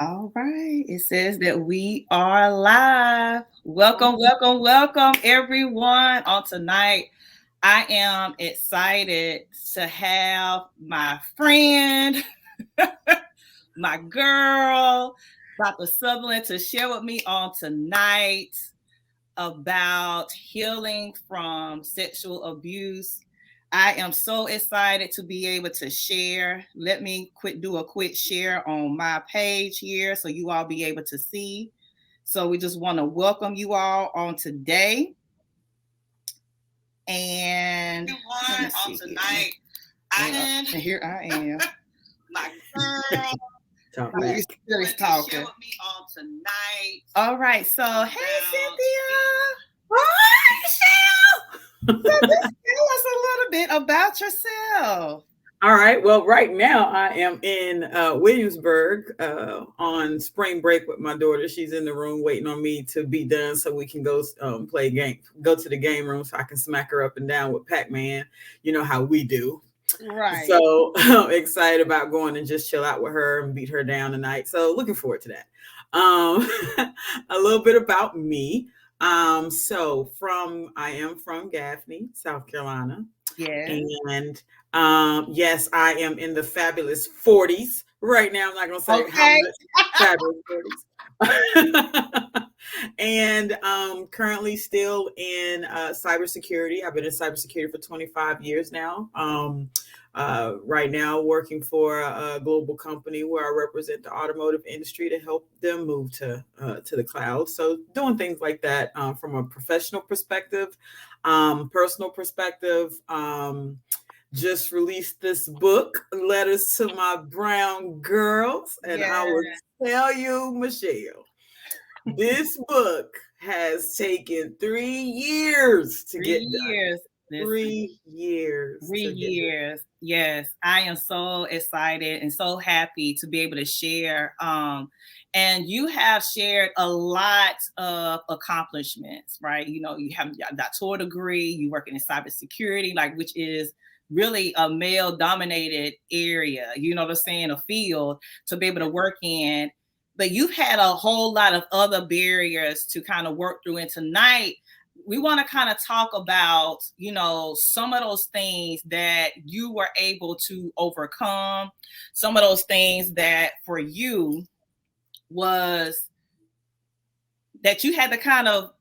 All right. It says that we are live. Welcome, welcome, welcome, everyone. On tonight, I am excited to have my friend, my girl, Dr. Sutherland, to share with me on tonight about healing from sexual abuse. I am so excited to be able to share. Let me do a quick share on my page here so you all be able to see. So we just want to welcome you all on today. And on tonight, and here I am. My girl. He's talking. With me on tonight. All right. So hey Cynthia. Hi, Michelle. So just tell us a little bit about yourself. All right. Well, right now I am in Williamsburg on spring break with my daughter. She's in the room waiting on me to be done so we can go play a game, go to the game room so I can smack her up and down with Pac-Man. You know how we do. Right. So I'm excited about going and just chill out with her and beat her down tonight. So looking forward to that. A little bit about me. I am from Gaffney, South Carolina. Yeah. And yes, I am in the fabulous 40s right now. I'm not going to say how much fabulous 40s. And currently still in cybersecurity. I've been in cybersecurity for 25 years now. Right now, working for a global company where I represent the automotive industry to help them move to the cloud. So doing things like that from a professional perspective, personal perspective. Just released this book, Letters to My Brown Girls, and I will tell you, Michelle, this book has taken 3 years to get done. 3 years. 3 years. Yes, I am so excited and so happy to be able to share. And you have shared a lot of accomplishments, right? You know, you have a doctoral degree, you working in cybersecurity, like which is really a male dominated area, you know what I'm saying, a field to be able to work in. But you've had a whole lot of other barriers to kind of work through. And tonight, we want to kind of talk about, you know, some of those things that you were able to overcome, some of those things that for you was that you had to kind of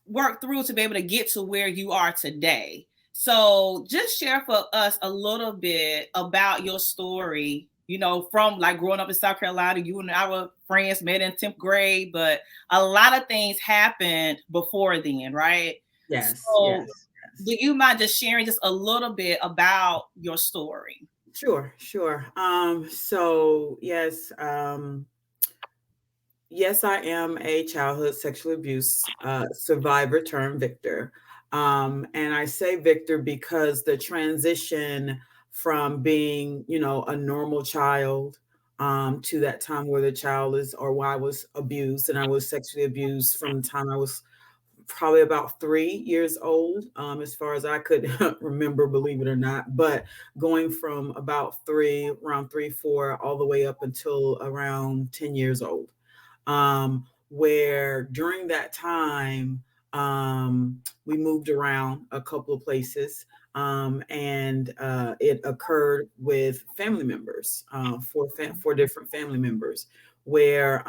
work through to be able to get to where you are today. So just share for us a little bit about your story, you know, from like growing up in South Carolina. You and our friends met in 10th grade, but a lot of things happened before then, right? Yes. So Yes. do you mind just sharing just a little bit about your story? Sure. So yes, I am a childhood sexual abuse survivor turned victor. And I say victor because the transition from being, you know, a normal child to that time where the child is, or where I was abused, and I was sexually abused from the time I was probably about 3 years old, as far as I could remember, believe it or not. But going from about around 3, 4, all the way up until around 10 years old, where during that time, we moved around a couple of places. And it occurred with family members, four different family members, where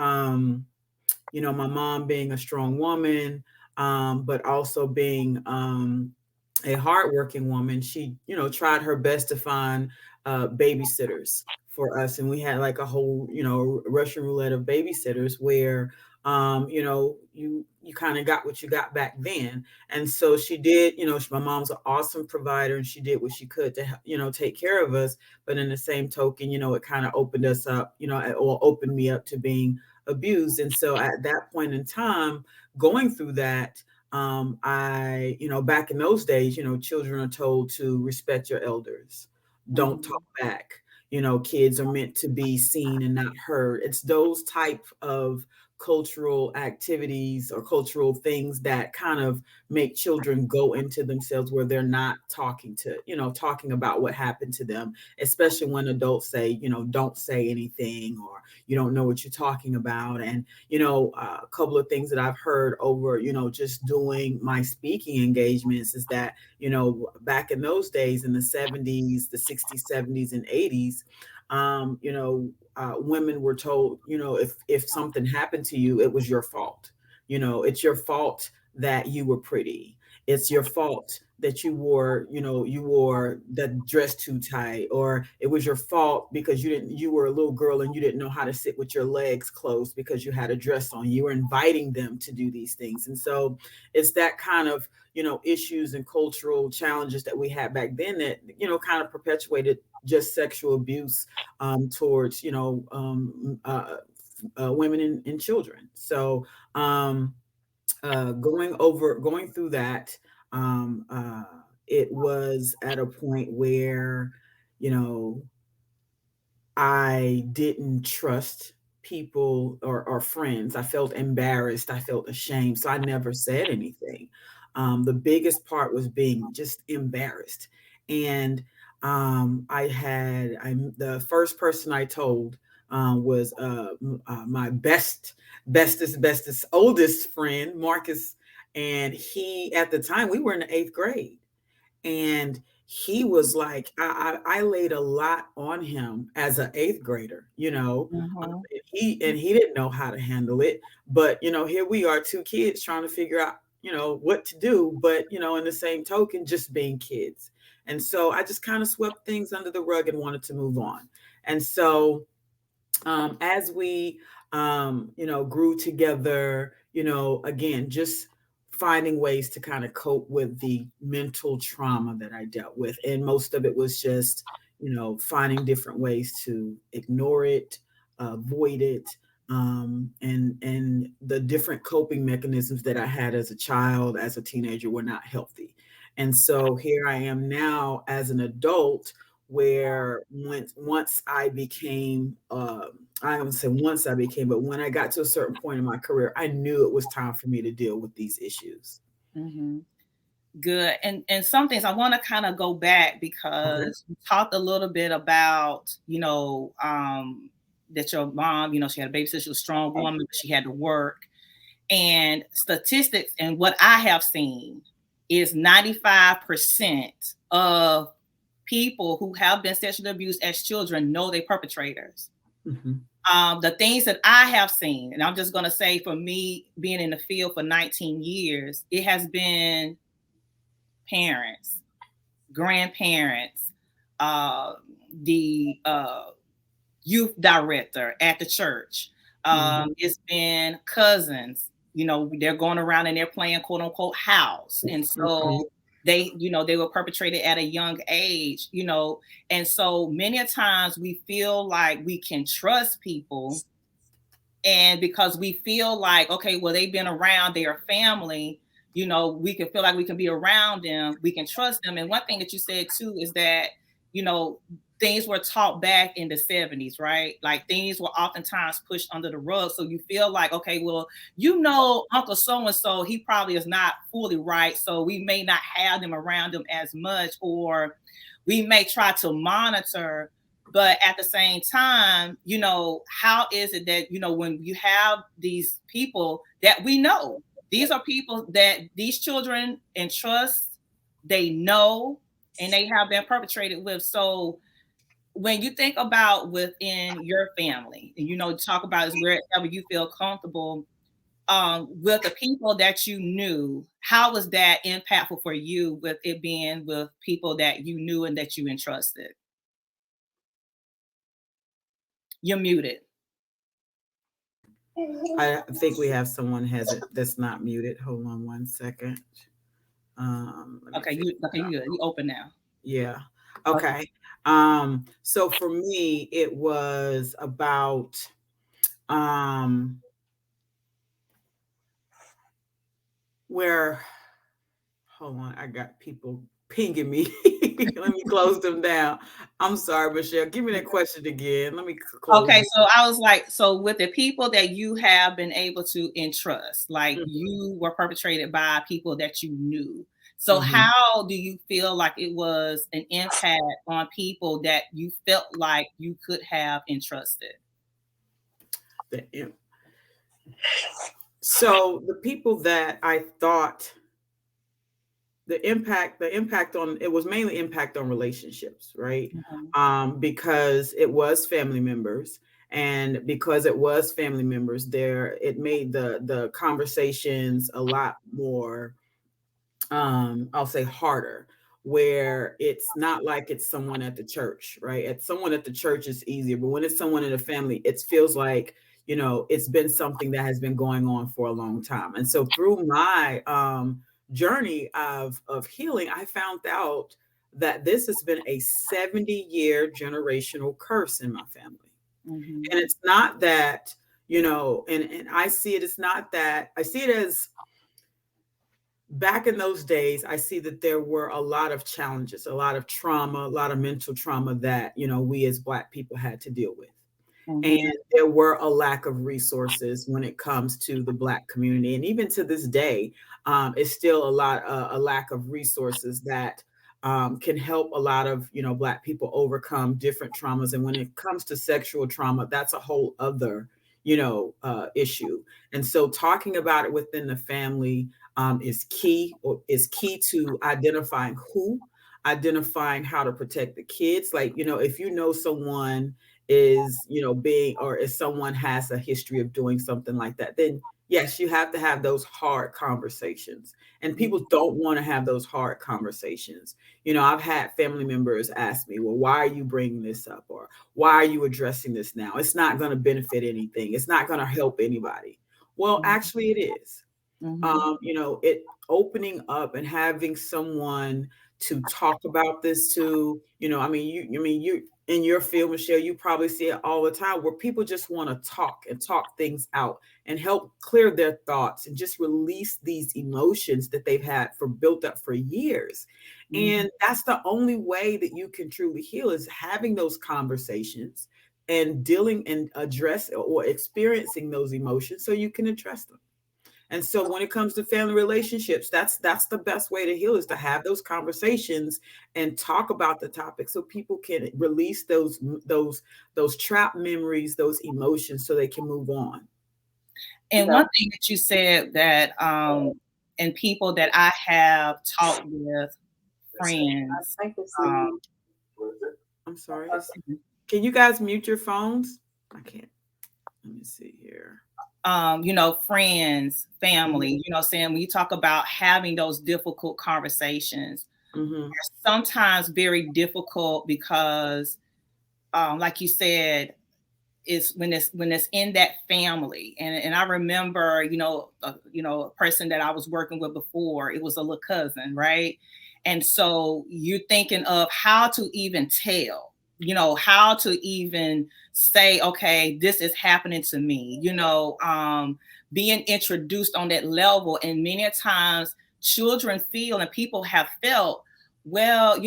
you know, my mom being a strong woman, but also being a hardworking woman, she, you know, tried her best to find babysitters for us. And we had like a whole, you know, Russian roulette of babysitters where, you know, you kind of got what you got back then. And so she did, you know, my mom's an awesome provider and she did what she could to, you know, take care of us. But in the same token, you know, it kind of opened us up, you know, or opened me up to being abused. And so at that point in time, going through that, I, you know, back in those days, you know, children are told to respect your elders, don't talk back. You know, kids are meant to be seen and not heard. It's those type of cultural activities or cultural things that kind of make children go into themselves where they're not talking to, talking about what happened to them, especially when adults say, don't say anything, or you don't know what you're talking about. And, a couple of things that I've heard over, just doing my speaking engagements is that, back in those days in the 70s, the 60s, 70s, and 80s, women were told, if something happened to you, it was your fault. It's your fault that you were pretty. It's your fault that you wore that dress too tight, or it was your fault because you were a little girl and you didn't know how to sit with your legs closed because you had a dress on. You were inviting them to do these things. And so it's that kind of, issues and cultural challenges that we had back then that, kind of perpetuated just sexual abuse towards, women and children. So going through that, um, uh, it was at a point where, you know, I didn't trust people or friends. I felt embarrassed. I felt ashamed. So I never said anything. The biggest part was being just embarrassed. And the first person I told was my bestest, oldest friend, Marcus. And he, at the time, we were in the eighth grade, and he was like, I laid a lot on him as an eighth grader, Mhm. and he didn't know how to handle it. But here we are, two kids trying to figure out, what to do. But in the same token, just being kids. And so I just kind of swept things under the rug and wanted to move on. And so as we grew together, again, just finding ways to kind of cope with the mental trauma that I dealt with. And most of it was just, finding different ways to ignore it, avoid it, and the different coping mechanisms that I had as a child, as a teenager, were not healthy. And so here I am now as an adult, where once I became, I don't say once I became, but when I got to a certain point in my career, I knew it was time for me to deal with these issues. Mhm. Good. And some things I want to kind of go back Okay. because you talked a little bit about, that your mom, she had a babysitter, she was a strong woman, but she had to work. And statistics and what I have seen is 95% of people who have been sexually abused as children know they perpetrators. Hmm. The things that I have seen, and I'm just going to say for me being in the field for 19 years, it has been parents, grandparents, uh, the youth director at the church. Hmm. It's been cousins. They're going around and they're playing quote unquote house, and Hmm. so they were perpetrated at a young age. And so many a times we feel like we can trust people, and because we feel like, okay, well, they've been around their family, we can feel like we can be around them, we can trust them. And one thing that you said too is that, you know things were taught back in the 70s, right? Like things were oftentimes pushed under the rug, so you feel like, okay, well, Uncle so and so, he probably is not fully right, so we may not have them around them as much, or we may try to monitor. But at the same time, how is it that, when you have these people that we know, these are people that these children entrust, they know, and they have been perpetrated with. So when you think about within your family, and talk about is wherever you feel comfortable, with the people that you knew, how was that impactful for you with it being with people that you knew and that you entrusted? You're muted. I think we have someone has it that's not muted. Hold on one second. Let me Okay, figure you it out. good. You open now. Yeah. Okay. Okay. So for me, it was about um where hold on, I got people pinging me. Let me close them down. I'm sorry, Michelle. Give me that question again. Let me close Okay, it. so I was like, so with the people that you have been able to entrust, like you were perpetrated by people that you knew. So Mm-hmm. how do you feel like it was an impact on people that you felt like you could have entrusted? So the people that I thought the impact on it was mainly impact on relationships, right? Mhm, Because it was family members, and because it was family members, there it made the conversations a lot more, I'll say harder, where it's not like it's someone at the church, right? It's someone at the church is easier, but when it's someone in a family, it feels like, it's been something that has been going on for a long time. And so through my journey of healing, I found out that this has been a 70-year generational curse in my family. mhm, And it's not that, and I see it, it's not that I see it as back in those days, I see that there were a lot of challenges, a lot of trauma, a lot of mental trauma that, we as Black people had to deal with. And mhm, there were a lack of resources when it comes to the Black community. And even to this day, it's still a lack of resources that can help a lot of, Black people overcome different traumas. And when it comes to sexual trauma, that's a whole other, issue. And so talking about it within the family is key to identifying how to protect the kids. Like, if someone is, being, or if someone has a history of doing something like that, then yes, you have to have those hard conversations. And mhm, people don't want to have those hard conversations. I've had family members ask me, well, why are you bringing this up? Or why are you addressing this now? It's not going to benefit anything. It's not going to help anybody. Well, mhm, actually, it is. mhm, It opening up and having someone to talk about this to, you in your field, Michelle, you probably see it all the time where people just want to talk and talk things out and help clear their thoughts and just release these emotions that they've had for built up for years. mhm. And that's the only way that you can truly heal, is having those conversations and dealing and address or experiencing those emotions so you can address them. And so when it comes to family relationships, that's the best way to heal, is to have those conversations and talk about the topic so people can release those trapped memories, those emotions, so they can move on. And one thing that you said that, and people that I have talked with, friends, um, I'm sorry. Can you guys mute your phones? I can't. Let me see here. friends, Mhm, family, saying when you talk about having those difficult conversations, mhm, are sometimes very difficult because, like you said, is when it's in that family. And I remember, a person that I was working with before, it was a little cousin, right? And so you're thinking of how to even tell, how to even say, okay, this is happening to me, being introduced on that level. And many times children feel, and people have felt, well,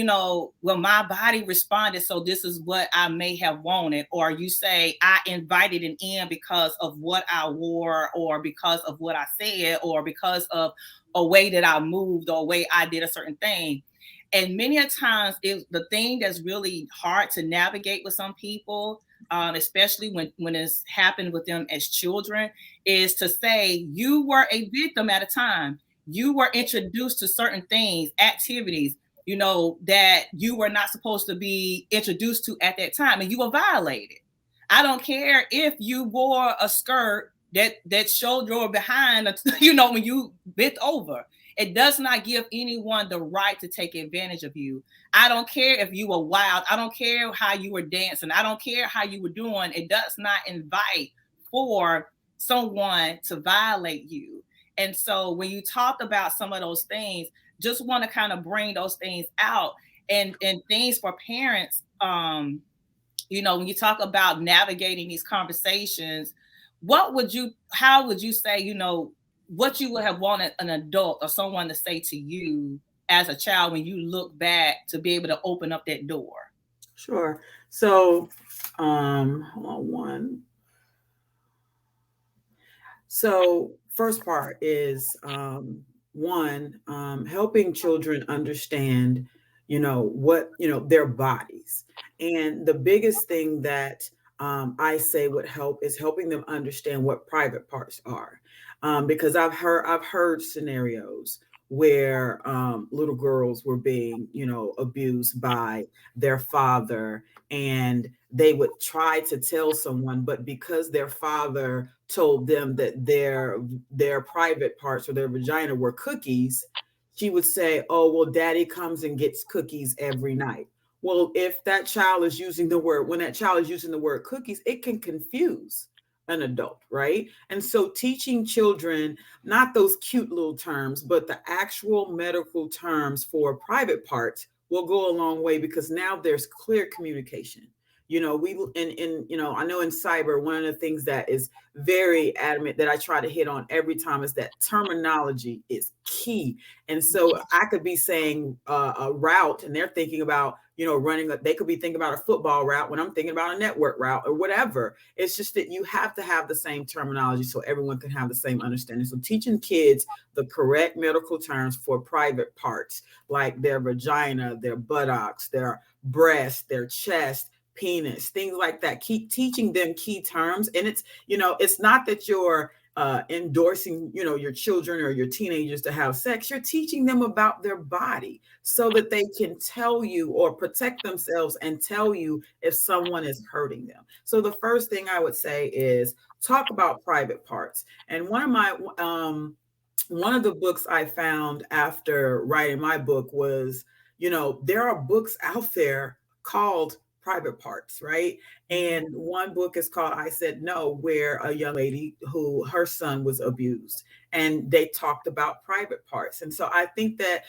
my body responded, so this is what I may have wanted. Or you say, I invited it in because of what I wore, or because of what I said, or because of a way that I moved, or a way I did a certain thing. And many a times, the thing that's really hard to navigate with some people, especially when it's happened with them as children, is to say you were a victim at a time. You were introduced to certain things, activities, that you were not supposed to be introduced to at that time, and you were violated. I don't care if you wore a skirt that showed your behind, when you bent over. It does not give anyone the right to take advantage of you. I don't care if you were wild. I don't care how you were dancing. I don't care how you were doing. It does not invite for someone to violate you. And so when you talk about some of those things, just want to kind of bring those things out, and things for parents. When you talk about navigating these conversations, how would you say, what you would have wanted an adult or someone to say to you as a child when you look back to be able to open up that door? Sure. So, hold on one. So, first part is one, helping children understand, what, their bodies. And the biggest thing that I say would help is helping them understand what private parts are. Because I've heard scenarios where little girls were being, abused by their father, and they would try to tell someone, but because their father told them that their private parts or their vagina were cookies, she would say, "Oh, well, daddy comes and gets cookies every night." Well, if that child is using the word, when that child is using the word cookies, it can confuse an adult, right? And so teaching children not those cute little terms, but the actual medical terms for private parts will go a long way, because now there's clear communication. We I know in cyber, one of the things that is very adamant that I try to hit on every time is that terminology is key. And so I could be saying a route, and they're thinking about, they could be thinking about a football route when I'm thinking about a network route or whatever. It's just that you have to have the same terminology so everyone can have the same understanding. So teaching kids the correct medical terms for private parts, like their vagina, their buttocks, their breast, their chest, penis, things like that. Keep teaching them key terms. And it's not that you're endorsing, your children or your teenagers to have sex. You're teaching them about their body so that they can tell you or protect themselves and tell you if someone is hurting them. So the first thing I would say is talk about private parts. And one of the books I found after writing my book was, there are books out there called private parts, right? And one book is called I Said No, where a young lady who her son was abused, and they talked about private parts. And so I think that,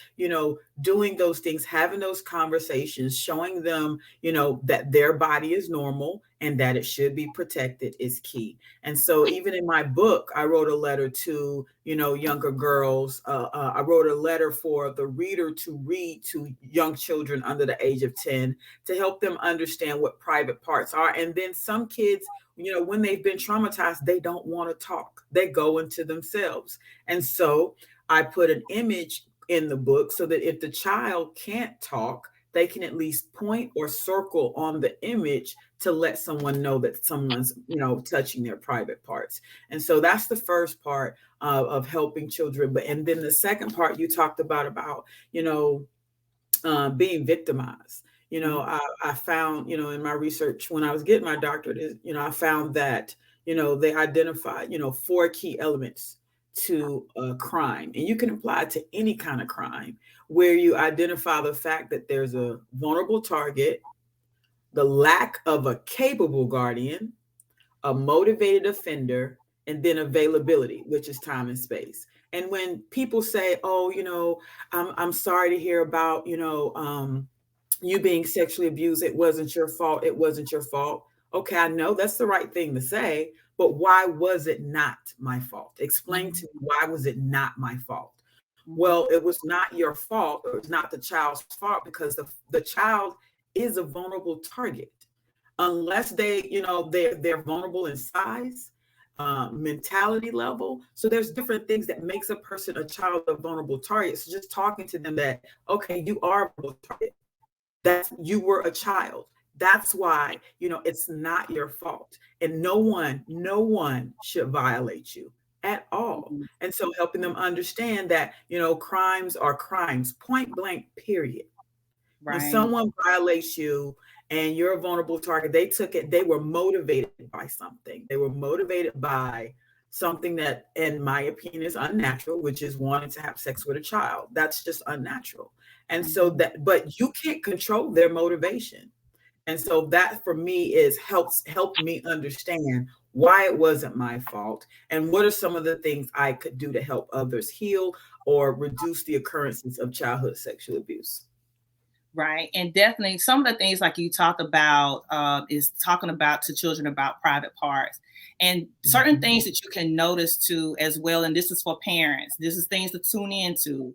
doing those things, having those conversations, showing them, that their body is normal and that it should be protected is key. And so even in my book, I wrote a letter to, younger girls. I wrote a letter for the reader to read to young children under the age of 10 to help them understand what private parts are. And then some kids, when they've been traumatized, they don't want to talk. They go into themselves. And so I put an image in the book so that if the child can't talk, they can at least point or circle on the image to let someone know that someone's, touching their private parts. And so that's the first part of helping children. And then the second part you talked about, being victimized. I found, in my research when I was getting my doctorate, I found that, they identified, four key elements to a crime. And you can apply it to any kind of crime, where you identify the fact that there's a vulnerable target, the lack of a capable guardian, a motivated offender, and then availability, which is time and space. And when people say, "Oh, I'm sorry to hear about, you being sexually abused. It wasn't your fault. It wasn't your fault." Okay, I know that's the right thing to say, but why was it not my fault? Explain to me, why was it not my fault? Well, it was not your fault, or it's not the child's fault, because the child is a vulnerable target. Unless they're vulnerable in size, mentality level. So there's different things that makes a person a child of vulnerable target. So just talking to them that, okay, you are a vulnerable target. That you were a child. That's why, it's not your fault. And no one should violate you at all. Mhm. And so helping them understand that, crimes are crimes, point blank, period. When Right. someone violates you and you're a vulnerable target, they were motivated by something. They were motivated by something that, in my opinion, is unnatural, which is wanting to have sex with a child. That's just unnatural. And so Mhm. but you can't control their motivation. And so that for me is helped me understand why it wasn't my fault and what are some of the things I could do to help others heal or reduce the occurrences of childhood sexual abuse. Right. And definitely some of the things like you talked about is talking about to children about private parts and certain Mhm. things that you can notice too as well. And this is for parents. This is things to tune into.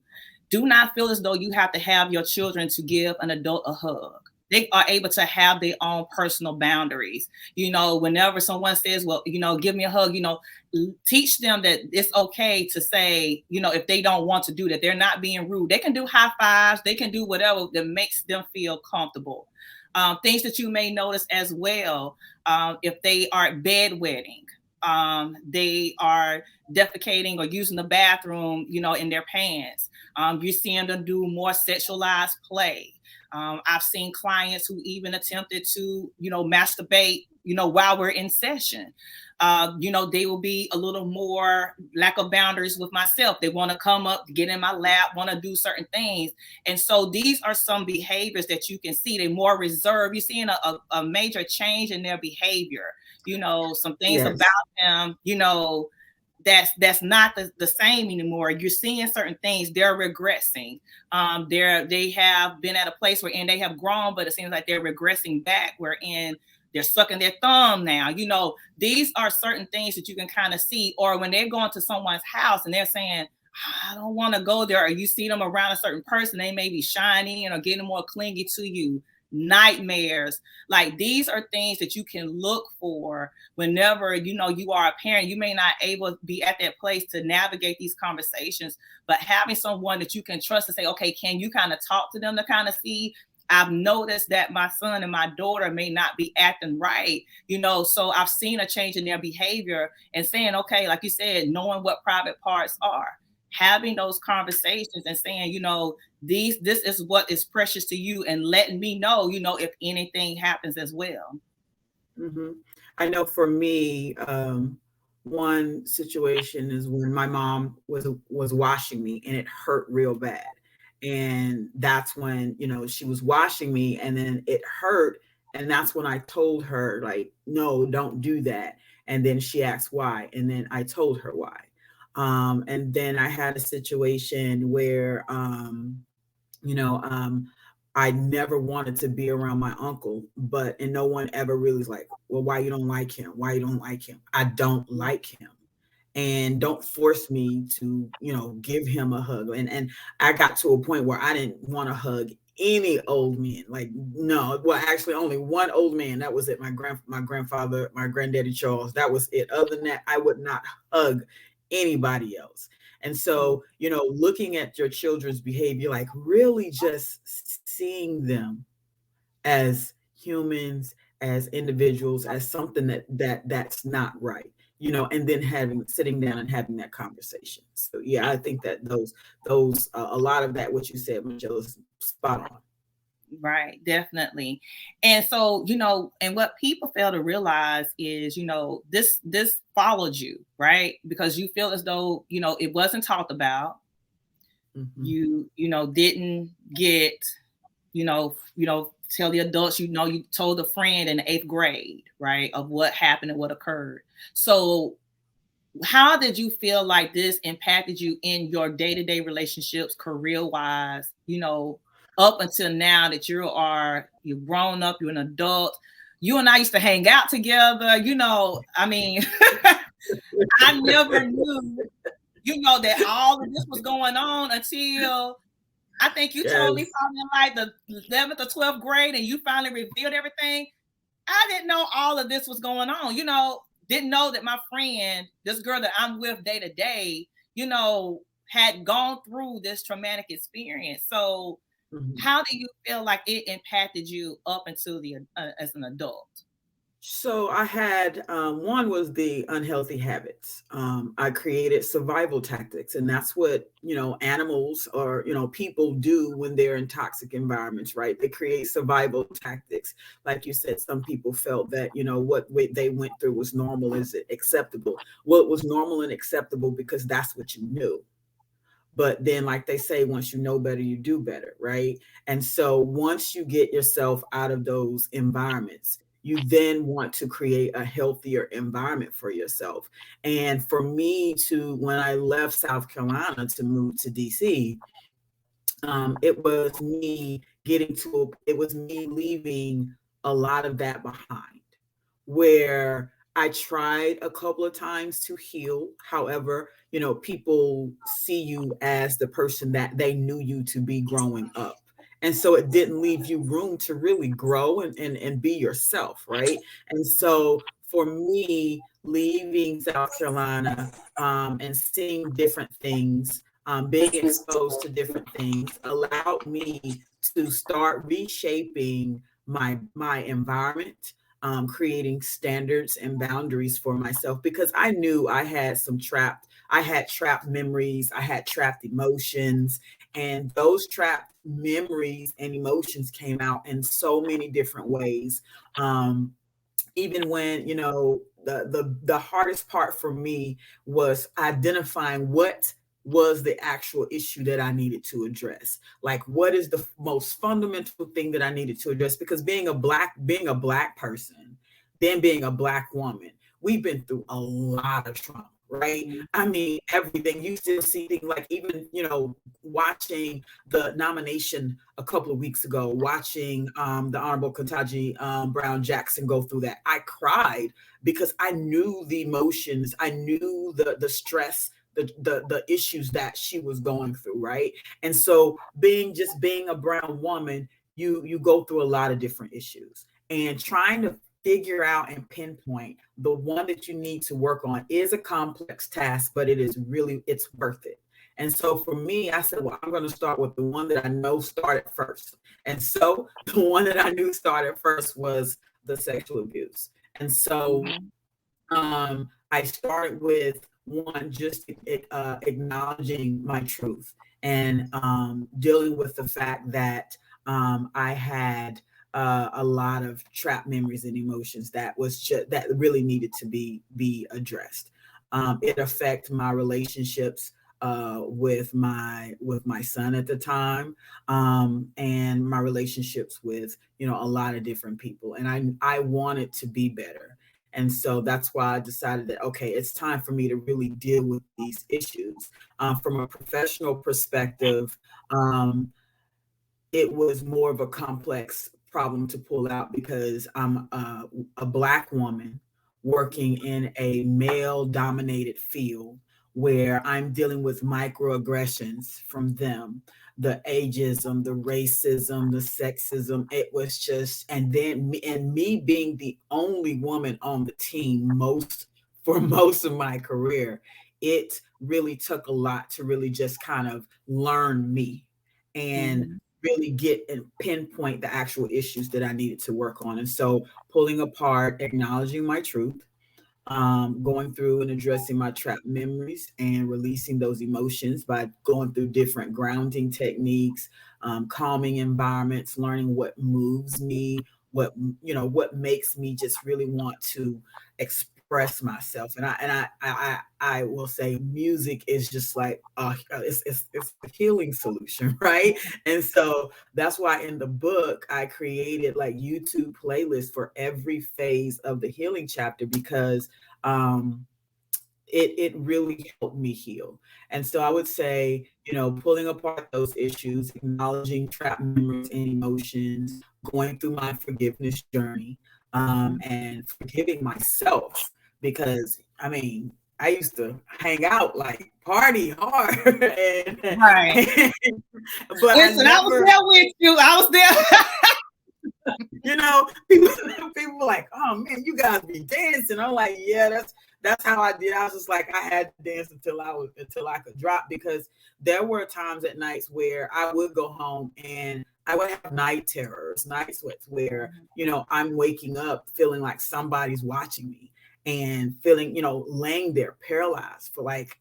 Do not feel as though you have to have your children to give an adult a hug. They are able to have their own personal boundaries. Whenever someone says, well, give me a hug, teach them that it's okay to say, if they don't want to do that, they're not being rude. They can do high fives, they can do whatever that makes them feel comfortable. Things that you may notice as well, if they are bedwetting, they are defecating or using the bathroom, in their pants. You're seeing them do more sexualized play. I've seen clients who even attempted to, masturbate, while we're in session. They will be a little more lack of boundaries with myself. They want to come up, get in my lap, want to do certain things. And so these are some behaviors that you can see. They're more reserved. You're seeing a major change in their behavior. Some things about Yes. them, that's not the same anymore. You're seeing certain things, they're regressing. They have been at a place where they have grown, but it seems like they're regressing back, wherein they're sucking their thumb now. These are certain things that you can kind of see. Or when they're going to someone's house and they're saying, I don't want to go there, or you see them around a certain person, they may be shining or getting more clingy to you. Nightmares. Like, these are things that you can look for whenever you are a parent. You may not able to be at that place to navigate these conversations, but having someone that you can trust to say, okay, can you kind of talk to them to kind of see, I've noticed that my son and my daughter may not be acting right, so I've seen a change in their behavior, and saying, okay, like you said, knowing what private parts are, having those conversations and saying, this is what is precious to you, and letting me know, if anything happens as well. Hmm. I know for me, one situation is when my mom was washing me and it hurt real bad. And that's when, she was washing me and then it hurt. And that's when I told her, like, no, don't do that. And then she asked why. And then I told her why. And then I had a situation where, you know, um, I never wanted to be around my uncle, and no one ever really was like, well, why you don't like him? Why you don't like him? I don't like him. And don't force me to, give him a hug. And I got to a point where I didn't want to hug any old men. Like, no, well, actually only one old man. That was it. My grandfather, my granddaddy Charles. That was it. Other than that, I would not hug anybody else. And so, looking at your children's behavior, like really just seeing them as humans, as individuals, as something that's not right, and then having sitting down and having that conversation. So yeah, I think that those a lot of that what you said, Michelle, is spot on. Right, definitely. And so, and what people fail to realize is, this followed you, right? Because you feel as though, it wasn't talked about. Hmm. You didn't get, tell the adults, you told a friend in the 8th grade, right, of what happened and what occurred. So how did you feel like this impacted you in your day-to-day relationships, career wise, up until now that you're grown up, you're an adult? You and I used to hang out together, I mean, I never knew, that all of this was going on until I think you told me Yes. probably in like the 11th or 12th grade, and you finally revealed everything. I didn't know all of this was going on. Didn't know that my friend, this girl that I'm with day to day, had gone through this traumatic experience. So, Mhm. how do you feel like it impacted you up until the as an adult? So I had one was the unhealthy habits. I created survival tactics, and that's what animals or people do when they're in toxic environments, right? They create survival tactics. Like you said, some people felt that they went through was normal, is it acceptable? Well, it was normal and acceptable because that's what you knew. But then, like they say, once you know better, you do better, right? And so once you get yourself out of those environments, you then want to create a healthier environment for yourself. And for me to, when I left South Carolina to move to DC, it was me leaving a lot of that behind, where I tried a couple of times to heal. However, people see you as the person that they knew you to be growing up. And so it didn't leave you room to really grow and be yourself, right? And so for me, leaving South Carolina, and seeing different things, being exposed to different things, allowed me to start reshaping my environment, creating standards and boundaries for myself, because I knew I had trapped memories, I had trapped emotions, and those trapped memories and emotions came out in so many different ways. Even when, the hardest part for me was identifying what was the actual issue that I needed to address. Like, what is the most fundamental thing that I needed to address? Because being a black person, then being a black woman, we've been through a lot of trauma, right? Mhm. I mean, everything. You still see things like, even, watching the nomination a couple of weeks ago, watching the Honorable Ketanji Brown Jackson go through that. I cried because I knew the emotions, I knew the stress, the issues that she was going through, right? And so being a brown woman, you go through a lot of different issues, and trying to figure out and pinpoint the one that you need to work on is a complex task, but it's worth it. And so for me, I said, well, I'm going to start with the one that I know started first. And so the one that I knew started first was the sexual abuse. And so Mhm. I started with one, just acknowledging my truth, and dealing with the fact that I had a lot of trapped memories and emotions that really needed to be addressed. It affected my relationships with my son at the time, and my relationships with, a lot of different people, and I wanted to be better. And so that's why I decided that, okay, it's time for me to really deal with these issues. From a professional perspective, it was more of a complex problem to pull out, because I'm a Black woman working in a male dominated field, where I'm dealing with microaggressions from them, the ageism, the racism, the sexism. It was just, and me being the only woman on the team for most of my career, it really took a lot to really just kind of learn me, and Mhm. really get and pinpoint the actual issues that I needed to work on. And so, pulling apart, acknowledging my truth, going through and addressing my trapped memories, and releasing those emotions by going through different grounding techniques, calming environments, learning what moves me, what makes me just really want to express myself. And I will say, music is just like it's a healing solution, right? And so that's why in the book I created like YouTube playlists for every phase of the healing chapter, because um it really helped me heal. And so I would say, pulling apart those issues, acknowledging trapped memories and emotions, going through my forgiveness journey, and forgiving myself, because I mean, I used to hang out, like party hard, Right. but I Listen, I was never, there with you. I was there. people people were like, "Oh man, you guys be dancing." I'm like, "Yeah, that's how I did." I was just like, I had to dance until I could drop, because there were times at nights where I would go home and I would have night terrors, night sweats, where I'm waking up feeling like somebody's watching me, and feeling, laying there paralyzed for like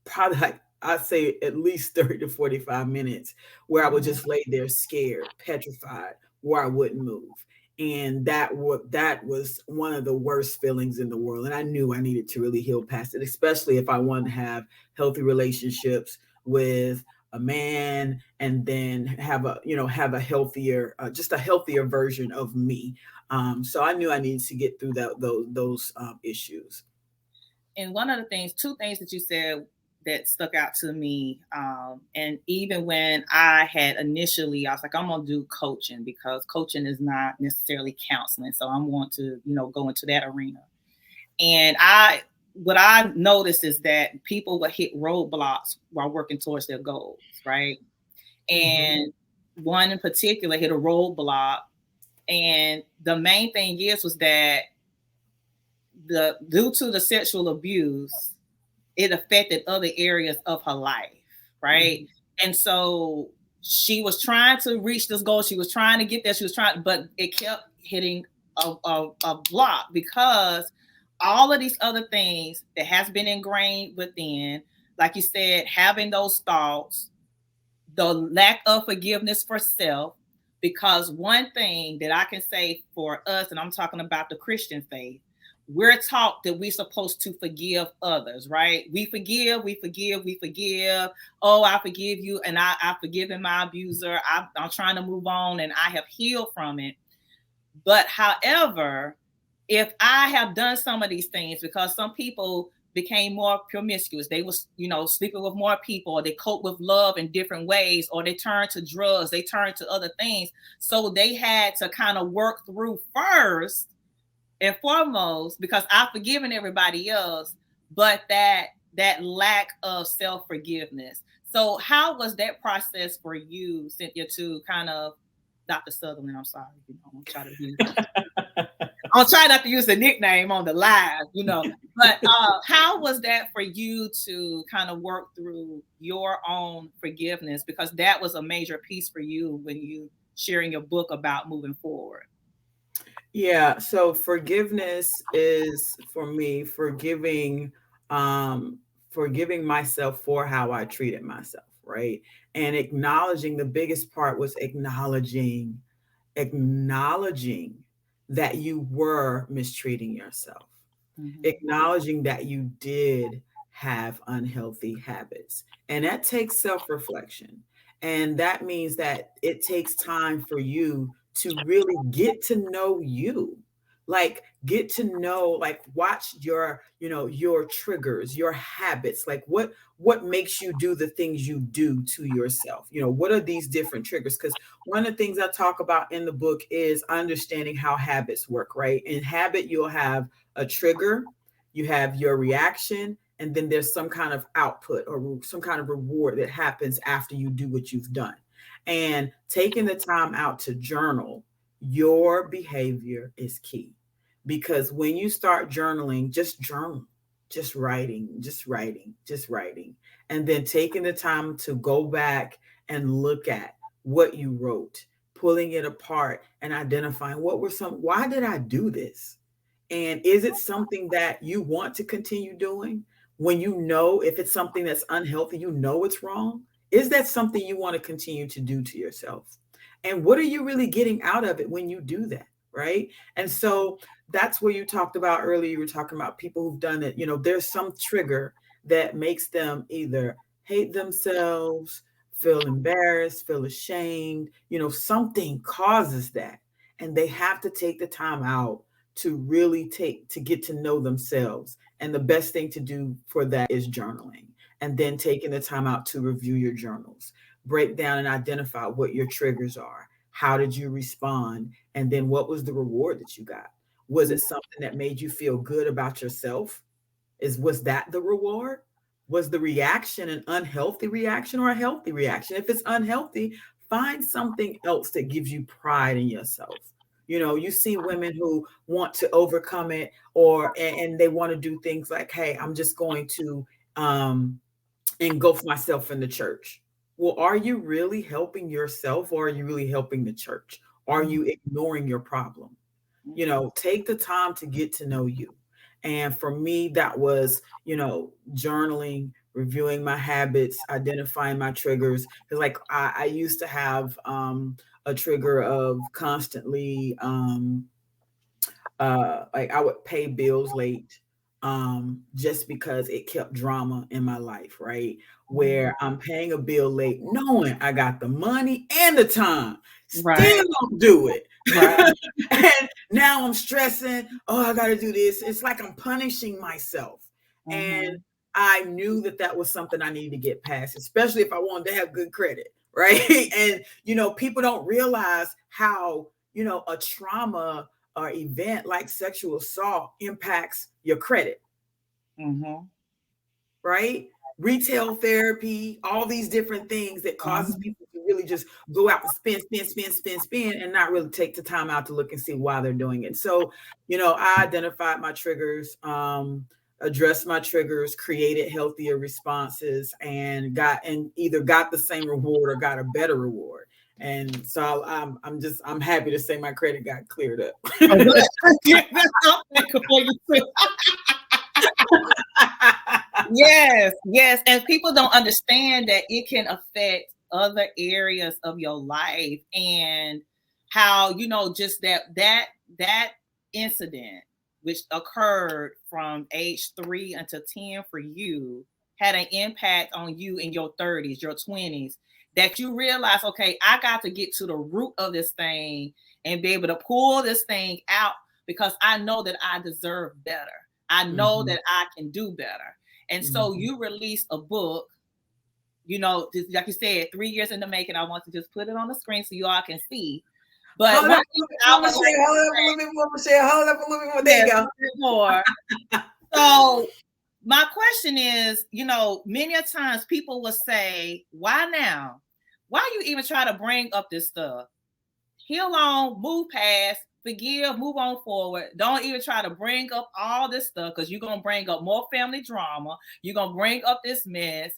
probably, like, I'd say at least 30 to 45 minutes, where I would Mhm. just lay there scared, petrified, where I wouldn't move. And that was one of the worst feelings in the world. And I knew I needed to really heal past it, especially if I wanted to have healthy relationships with a man, and then have a healthier, just a healthier version of me. So I knew I needed to get through those issues. And one of the things, two things that you said that stuck out to me, and even when I had initially, I was like, I'm gonna do coaching because coaching is not necessarily counseling, so I'm going to, go into that arena. And what I noticed is that people would hit roadblocks while working towards their goals, right? Mhm. And one in particular hit a roadblock. And the main thing is was that the due to the sexual abuse, it affected other areas of her life, right? Mhm. And so she was trying to reach this goal. She was trying to get there. She was trying, but it kept hitting a block because all of these other things that has been ingrained within, like you said, having those thoughts, the lack of forgiveness for self. Because one thing that I can say for us, and I'm talking about the Christian faith, we're taught that we're supposed to forgive others, right? We forgive, we forgive, we forgive. Oh, I forgive you, and I've forgiven my abuser. I'm trying to move on, and I have healed from it. But however, if I have done some of these things, because some people became more promiscuous, they was, sleeping with more people, or they cope with love in different ways, or they turned to drugs, they turned to other things. So they had to kind of work through first and foremost, because I've forgiven everybody else, but that lack of self-forgiveness. So how was that process for you, Cynthia, to kind of Dr. Sutherland, I'm sorry, I'm trying to be I'll try not to use the nickname on the live. But how was that for you to kind of work through your own forgiveness? Because that was a major piece for you when you sharing your book about moving forward. Yeah, so forgiveness is for me um forgiving myself for how I treated myself, right? And acknowledging, the biggest part was acknowledging that you were mistreating yourself, Mm-hmm. acknowledging that you did have unhealthy habits. And that takes self reflection. And that means that it takes time for you to really get to know you. Like, get to know, like, watch your, your triggers, your habits, like what makes you do the things you do to yourself. What are these different triggers? Because one of the things I talk about in the book is understanding how habits work, right? In habit, you'll have a trigger, you have your reaction, and then there's some kind of output or some kind of reward that happens after you do what you've done. And taking the time out to journal your behavior is key, because when you start journaling, just journal, just writing, just writing, just writing, and then taking the time to go back and look at what you wrote, pulling it apart and identifying why did I do this? And is it something that you want to continue doing? When you know, if it's something that's unhealthy, you know it's wrong. Is that something you want to continue to do to yourself? And what are you really getting out of it when you do that? Right. And so that's where you talked about earlier. You were talking about people who've done it. There's some trigger that makes them either hate themselves, feel embarrassed, feel ashamed. Something causes that. And they have to take the time out to really to get to know themselves. And the best thing to do for that is journaling, and then taking the time out to review your journals, break down and identify what your triggers are. How did you respond? And then what was the reward that you got? Was it something that made you feel good about yourself? Was that the reward? Was the reaction an unhealthy reaction or a healthy reaction? If it's unhealthy, find something else that gives you pride in yourself. You see women who want to overcome it, and they want to do things like, hey, I'm just going to engulf myself in the church. Well, are you really helping yourself, or are you really helping the church? Are you ignoring your problem? Take the time to get to know you. And for me, that was, journaling, reviewing my habits, identifying my triggers. Because, like, I used to have a trigger of constantly like, I would pay bills late, just because it kept drama in my life, right? Where I'm paying a bill late knowing I got the money and the time, Right. still don't do it. Right. And now I'm stressing, oh, I got to do this. It's like I'm punishing myself. And Mm-hmm. I knew that that was something I needed to get past, especially if I wanted to have good credit, right? And people don't realize how, a trauma or event like sexual assault impacts your credit, Mm-hmm. right? Retail therapy, all these different things that causes Mm-hmm. people to really just go out and spend, and not really take the time out to look and see why they're doing it. So, I identified my triggers, addressed my triggers, created healthier responses, and either got the same reward or got a better reward. And so I'm happy to say my credit got cleared up. Oh, yeah, that's not for you too. Yes, yes. And people don't understand that it can affect other areas of your life, and how, just that incident which occurred from age 3 until 10 for you had an impact on you in your 30s, your 20s, that you realize, okay, I got to get to the root of this thing and be able to pull this thing out, because I know that I deserve better. I know Mhm, that I can do better. And so mhm. you released a book, like you said, 3 years in the making. I want to just put it on the screen so you all can see. But Hold one up, thing I'm I gonna would share. like to Hold up a say, little bit more, Michelle. Hold up a little bit more. There you yes, a go. little bit more. So my question is, many a times people will say, why now? Why you even try to bring up this stuff? Heal on, move past, forgive, move on forward. Don't even try to bring up all this stuff, because you're gonna bring up more family drama. You're gonna bring up this mess.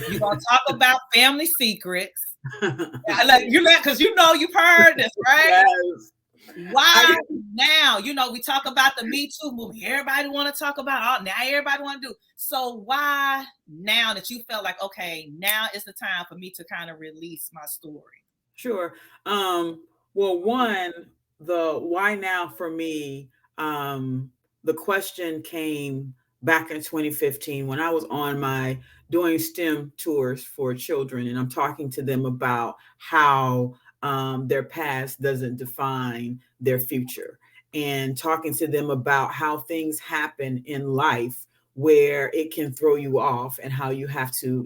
You're gonna talk about family secrets. Like you because you've heard this, right? Yes. I Why got now? We talk about the Me Too movement. Everybody want to talk about all now. Everybody want to do. So why now that you felt like, okay, now is the time for me to kind of release my story? Sure. Well, one, the why now for me, the question came back in 2015 when I was on my doing STEM tours for children, and I'm talking to them about how their past doesn't define their future, and talking to them about how things happen in life where it can throw you off, and how you have to,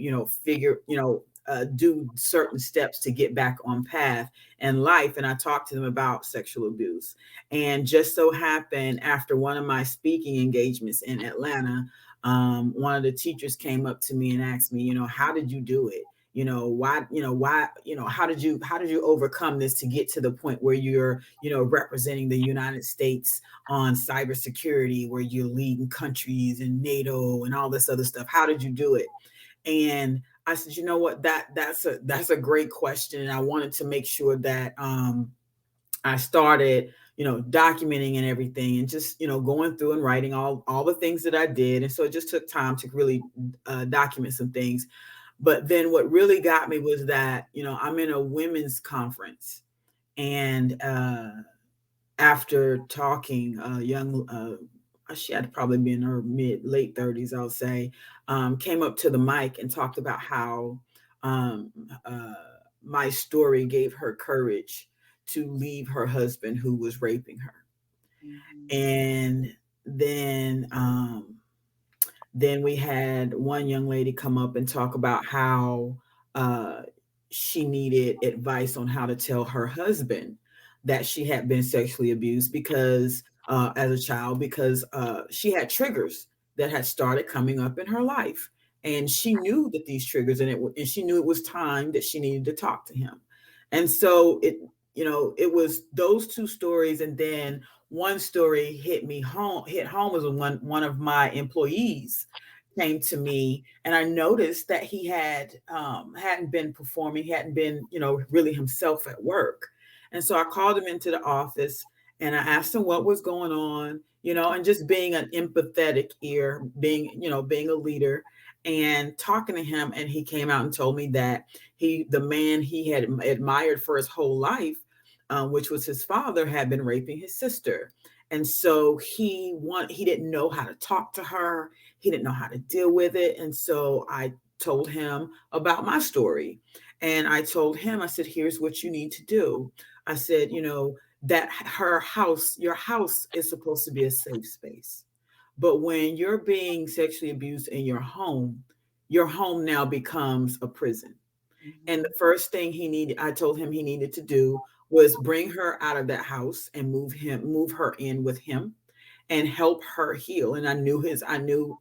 do certain steps to get back on path in life. And I talked to them about sexual abuse. And just so happened, after one of my speaking engagements in Atlanta, one of the teachers came up to me and asked me, how did you do it? Why, how did you overcome this to get to the point where you're, representing the United States on cybersecurity, where you're leading countries and NATO and all this other stuff? How did you do it? And I said, you know what, that's a great question. And I wanted to make sure that I started, documenting and everything, and just, going through and writing all the things that I did. And so it just took time to really document some things. But then what really got me was that, I'm in a women's conference, and after talking, young, she had to probably be in her late 30s, I'll say, came up to the mic and talked about how um, uh, my story gave her courage to leave her husband who was raping her. Mm-hmm. And then we had one young lady come up and talk about how uh, she needed advice on how to tell her husband that she had been sexually abused, because as a child, because she had triggers that had started coming up in her life, and she knew that these triggers, and she knew it was time that she needed to talk to him. And so it was those two stories. And then one story hit home was when one of my employees came to me, and I noticed that he hadn't been performing, he hadn't been, really himself at work. And so I called him into the office, and I asked him what was going on, and just being an empathetic ear, being a leader, and talking to him. And he came out and told me that the man he had admired for his whole life, which was his father, had been raping his sister. And so he didn't know how to talk to her. He didn't know how to deal with it. And so I told him about my story. And I told him, I said, here's what you need to do. I said, that your house is supposed to be a safe space. But when you're being sexually abused in your home now becomes a prison. And Mm-hmm. the first thing I told him he needed to do was bring her out of that house and move her in with him and help her heal. And I knew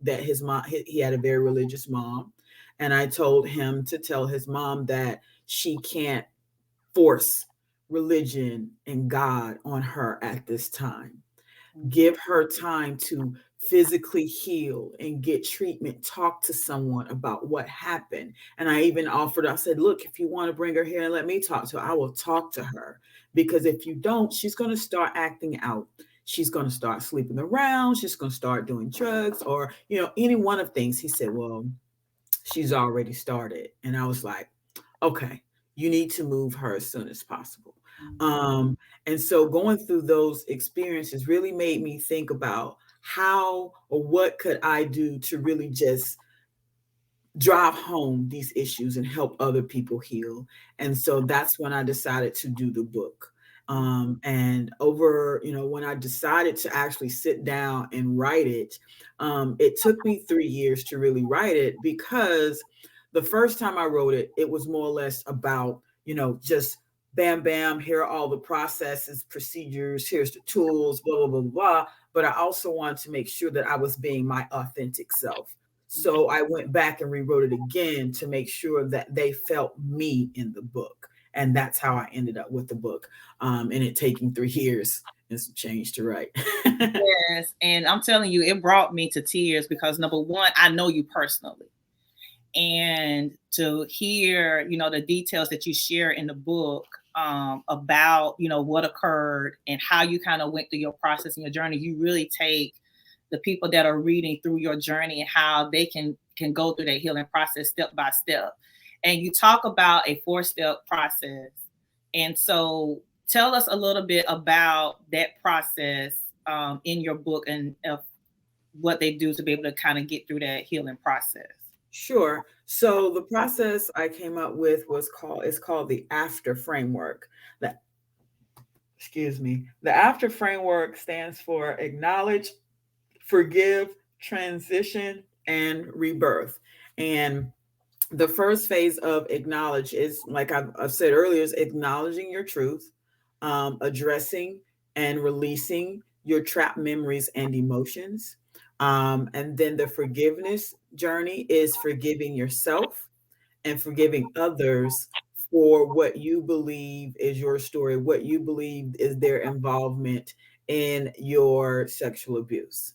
that his mom, he had a very religious mom. And I told him to tell his mom that she can't force religion and God on her at this time. Give her time to physically heal and get treatment, talk to someone about what happened. And I even offered, I said, look, if you want to bring her here and let me talk to her, I will talk to her. Because if you don't, she's going to start acting out. She's going to start sleeping around. She's going to start doing drugs or, any one of things. He said, well, she's already started. And I was like, okay, you need to move her as soon as possible. And so going through those experiences really made me think about how or what could I do to really just drive home these issues and help other people heal. And so that's when I decided to do the book. And over, when I decided to actually sit down and write it, it took me 3 years to really write it because the first time I wrote it, it was more or less about, just bam, bam, here are all the processes, procedures, here's the tools, blah, blah, blah, blah. But I also wanted to make sure that I was being my authentic self. So I went back and rewrote it again to make sure that they felt me in the book. And that's how I ended up with the book. And it taking 3 years and some change to write. Yes, and I'm telling you, it brought me to tears because number one, I know you personally. And to hear, the details that you share in the book about, what occurred and how you kind of went through your process and your journey, you really take the people that are reading through your journey and how they can go through that healing process step by step. And you talk about a 4-step process. And so tell us a little bit about that process in your book and what they do to be able to kind of get through that healing process. Sure. So the process I came up with is called the after framework. The the after framework stands for acknowledge, forgive, transition, and rebirth. And the first phase of acknowledge is, like I've said earlier, is acknowledging your truth, addressing and releasing your trapped memories and emotions. And then the forgiveness journey is forgiving yourself and forgiving others for what you believe is your story, what you believe is their involvement in your sexual abuse.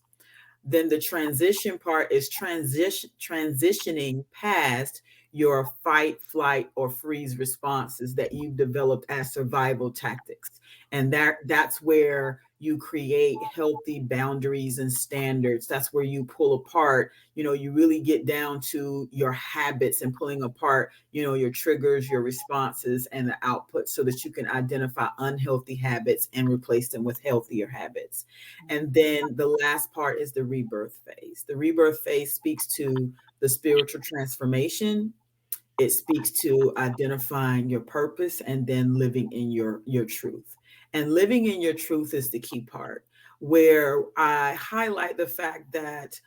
Then the transition part is transitioning past your fight, flight, or freeze responses that you've developed as survival tactics. And that's where you create healthy boundaries and standards. That's where you pull apart, you really get down to your habits and pulling apart, your triggers, your responses, and the output so that you can identify unhealthy habits and replace them with healthier habits. And then the last part is the rebirth phase. The rebirth phase speaks to the spiritual transformation. It speaks to identifying your purpose and then living in your truth. And living in your truth is the key part, where I highlight the fact that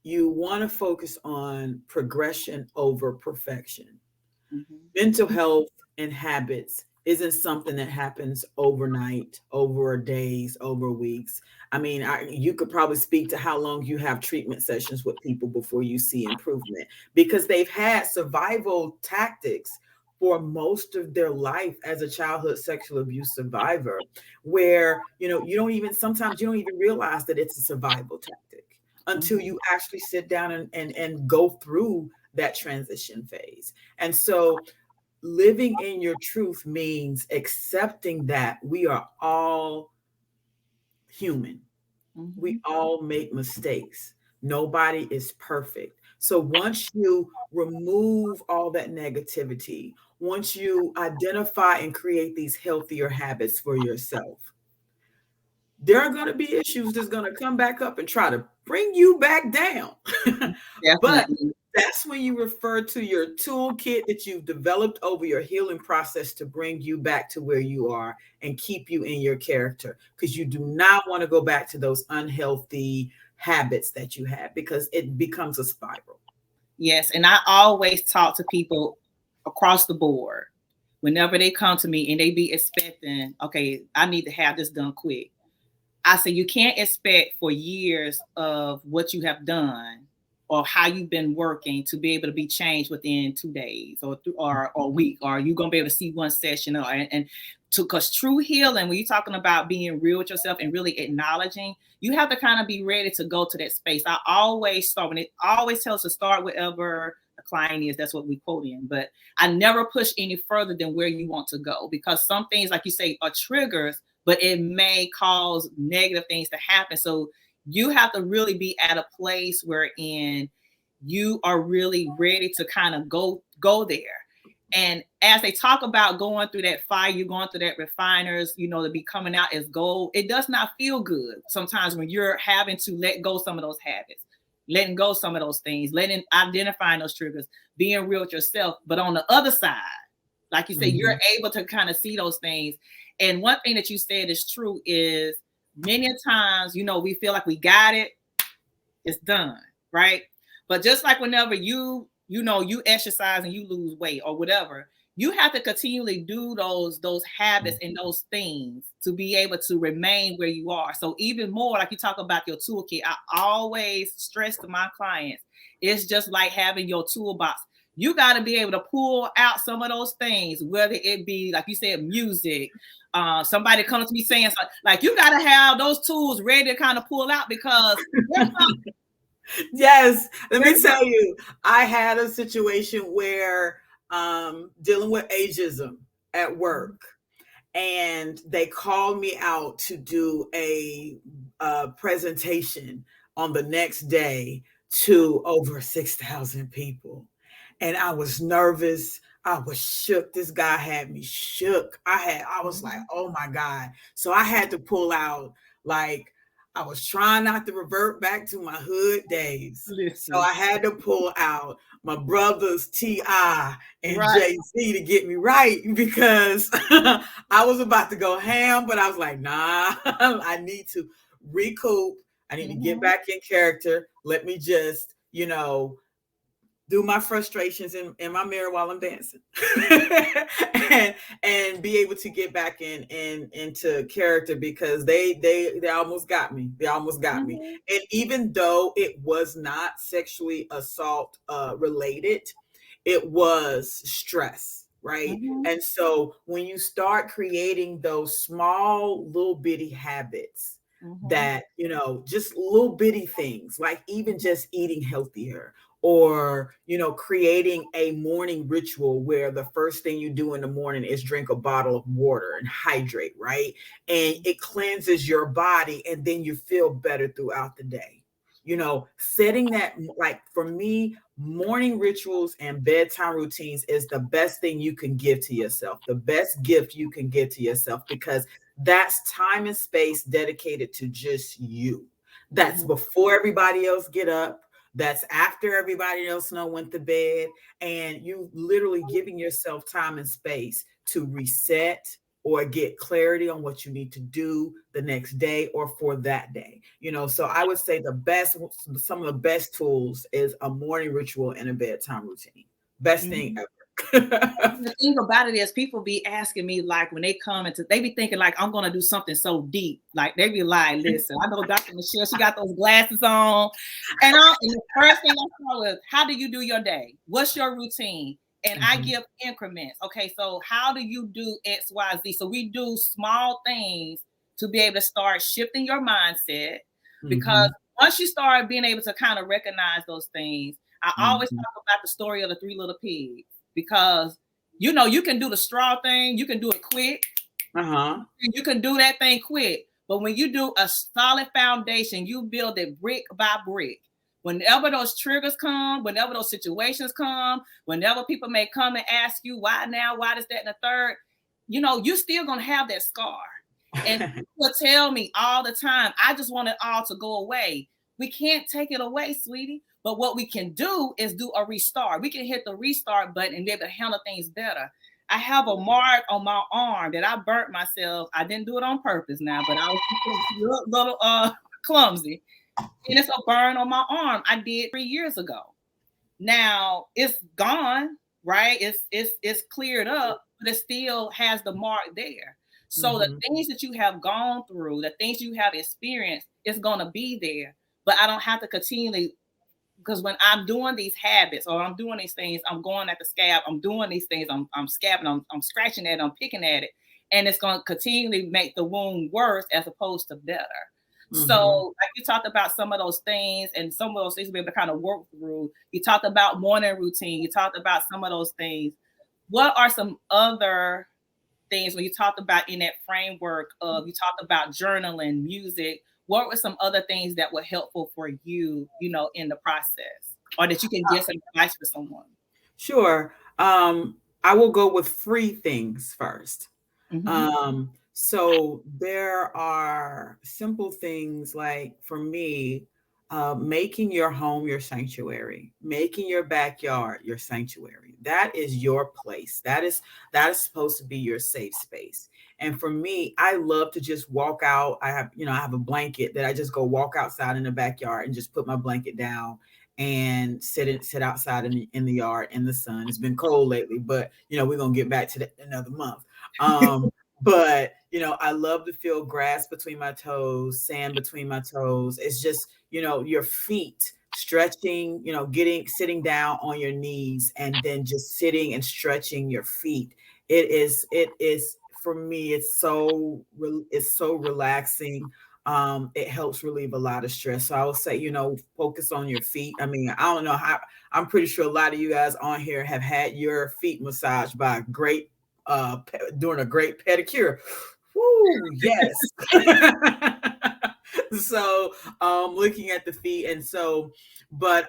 you want to focus on progression over perfection. Mental health and habits isn't something that happens overnight, over days, over weeks. I mean, you could probably speak to how long you have treatment sessions with people before you see improvement because they've had survival tactics for most of their life as a childhood sexual abuse survivor, where sometimes you don't even realize that it's a survival tactic until you actually sit down and go through that transition phase. And so living in your truth means accepting that we are all human. We all make mistakes. Nobody is perfect. So once you remove all that negativity, once you identify and create these healthier habits for yourself, there are going to be issues that's going to come back up and try to bring you back down. But Definitely. that's when you refer to your toolkit that you've developed over your healing process to bring you back to where you are and keep you in your character, because you do not want to go back to those unhealthy habits that you had because it becomes a spiral. Yes, and I always talk to people across the board. whenever they come to me and they be expecting, okay, I need to have this done quick. I say you can't expect for years of what you have done or how you've been working to be able to be changed within 2 days or a week, or you gonna be able to see one session, or and to, because true healing, when you're talking about being real with yourself and really acknowledging, you have to kind of be ready to go to that space. I always start when it always tells us to start wherever the client is. That's what we quote in, but I never push any further than where you want to go, because some things, like you say, are triggers, but it may cause negative things to happen. So you have to really be at a place wherein you are really ready to kind of go there. And as they talk about going through that fire, you're going through that refiners, to be coming out as gold. It does not feel good sometimes when you're having to let go some of those habits, letting go some of those things, identifying those triggers, being real with yourself. But on the other side, like you say, you're able to kind of see those things. And one thing that you said is true is many times, we feel like we got it, it's done, right? But just like whenever you exercise and you lose weight or whatever, you have to continually do those habits and those things to be able to remain where you are. So even more, like you talk about your toolkit, I always stress to my clients, it's just like having your toolbox. You got to be able to pull out some of those things, whether it be, like you said, music, somebody comes to me saying something, like you got to have those tools ready to kind of pull out, because yes, let me tell you, I had a situation where dealing with ageism at work, and they called me out to do a presentation on the next day to over 6,000 people. And I was nervous. I was shook. This guy had me shook. I was like, oh my God. So I had to pull out, like, I was trying not to revert back to my hood days. Listen. So I had to pull out my brothers T.I. and Right. Jay-Z to get me right, because I was about to go ham, but I was like, nah, I need to recoup. I need to get back in character. Let me just, do my frustrations in my mirror while I'm dancing, and be able to get back into character, because they almost got me. They almost got me. And even though it was not sexually assault related, it was stress, right? And so when you start creating those small little bitty habits, that, just little bitty things, like even just eating healthier, or creating a morning ritual where the first thing you do in the morning is drink a bottle of water and hydrate, right? And it cleanses your body, and then you feel better throughout the day. Setting that, like, for me, morning rituals and bedtime routines is the best thing you can give to yourself, the best gift you can give to yourself, because that's time and space dedicated to just you. That's before everybody else get up. That's after everybody else went to bed, and you literally giving yourself time and space to reset or get clarity on what you need to do the next day or for that day. So I would say some of the best tools is a morning ritual and a bedtime routine. Best thing ever. The thing about it is, people be asking me, like, when they come into, they be thinking like I'm gonna do something so deep. Like they be like, listen, I know Dr. Michelle, she got those glasses on. And the first thing I start with, how do you do your day? What's your routine? And I give increments. Okay, so how do you do X, Y, Z? So we do small things to be able to start shifting your mindset. Because once you start being able to kind of recognize those things, I always talk about the story of the three little pigs. Because you can do the straw thing, you can do it quick, you can do that thing quick. But when you do a solid foundation, you build it brick by brick. Whenever those triggers come, whenever those situations come, whenever people may come and ask you why now, why this, that, and the third, you still gonna have that scar. And people tell me all the time, I just want it all to go away. We can't take it away, sweetie. But what we can do is do a restart. We can hit the restart button and be able to handle things better. I have a mark on my arm that I burnt myself. I didn't do it on purpose now, but I was a little clumsy. And it's a burn on my arm I did 3 years ago. Now it's gone, right? It's cleared up, but it still has the mark there. So the Mhm. things that you have gone through, the things you have experienced, is going to be there. But I don't have to continually, because when I'm doing these habits or I'm doing these things, I'm going at the scab, I'm doing these things, I'm scabbing, I'm scratching at it, I'm picking at it, and it's going to continually make the wound worse as opposed to better. Mhm. So, like you talked about some of those things and some of those things to be able to kind of work through. You talked about morning routine. You talked about some of those things. What are some other things when you talked about in that framework of, you talked about journaling, music? What were some other things that were helpful for you, in the process, or that you can get some advice for someone? Sure. I will go with free things first. Mm-hmm. So there are simple things like for me, making your home your sanctuary, making your backyard your sanctuary. That is your place. That is supposed to be your safe space. And for me, I love to just walk out. I have a blanket that I just go walk outside in the backyard and just put my blanket down and sit outside in the yard in the sun. It's been cold lately, but we're gonna get back to that another month. But I love to feel grass between my toes, sand between my toes. It's just, your feet stretching, sitting down on your knees and then just sitting and stretching your feet. It is for me, it's so relaxing. It helps relieve a lot of stress. So I would say, focus on your feet. I mean, I don't know how, I'm pretty sure a lot of you guys on here have had your feet massaged by a great doing a great pedicure. Woo, yes. So looking at the feet, and so but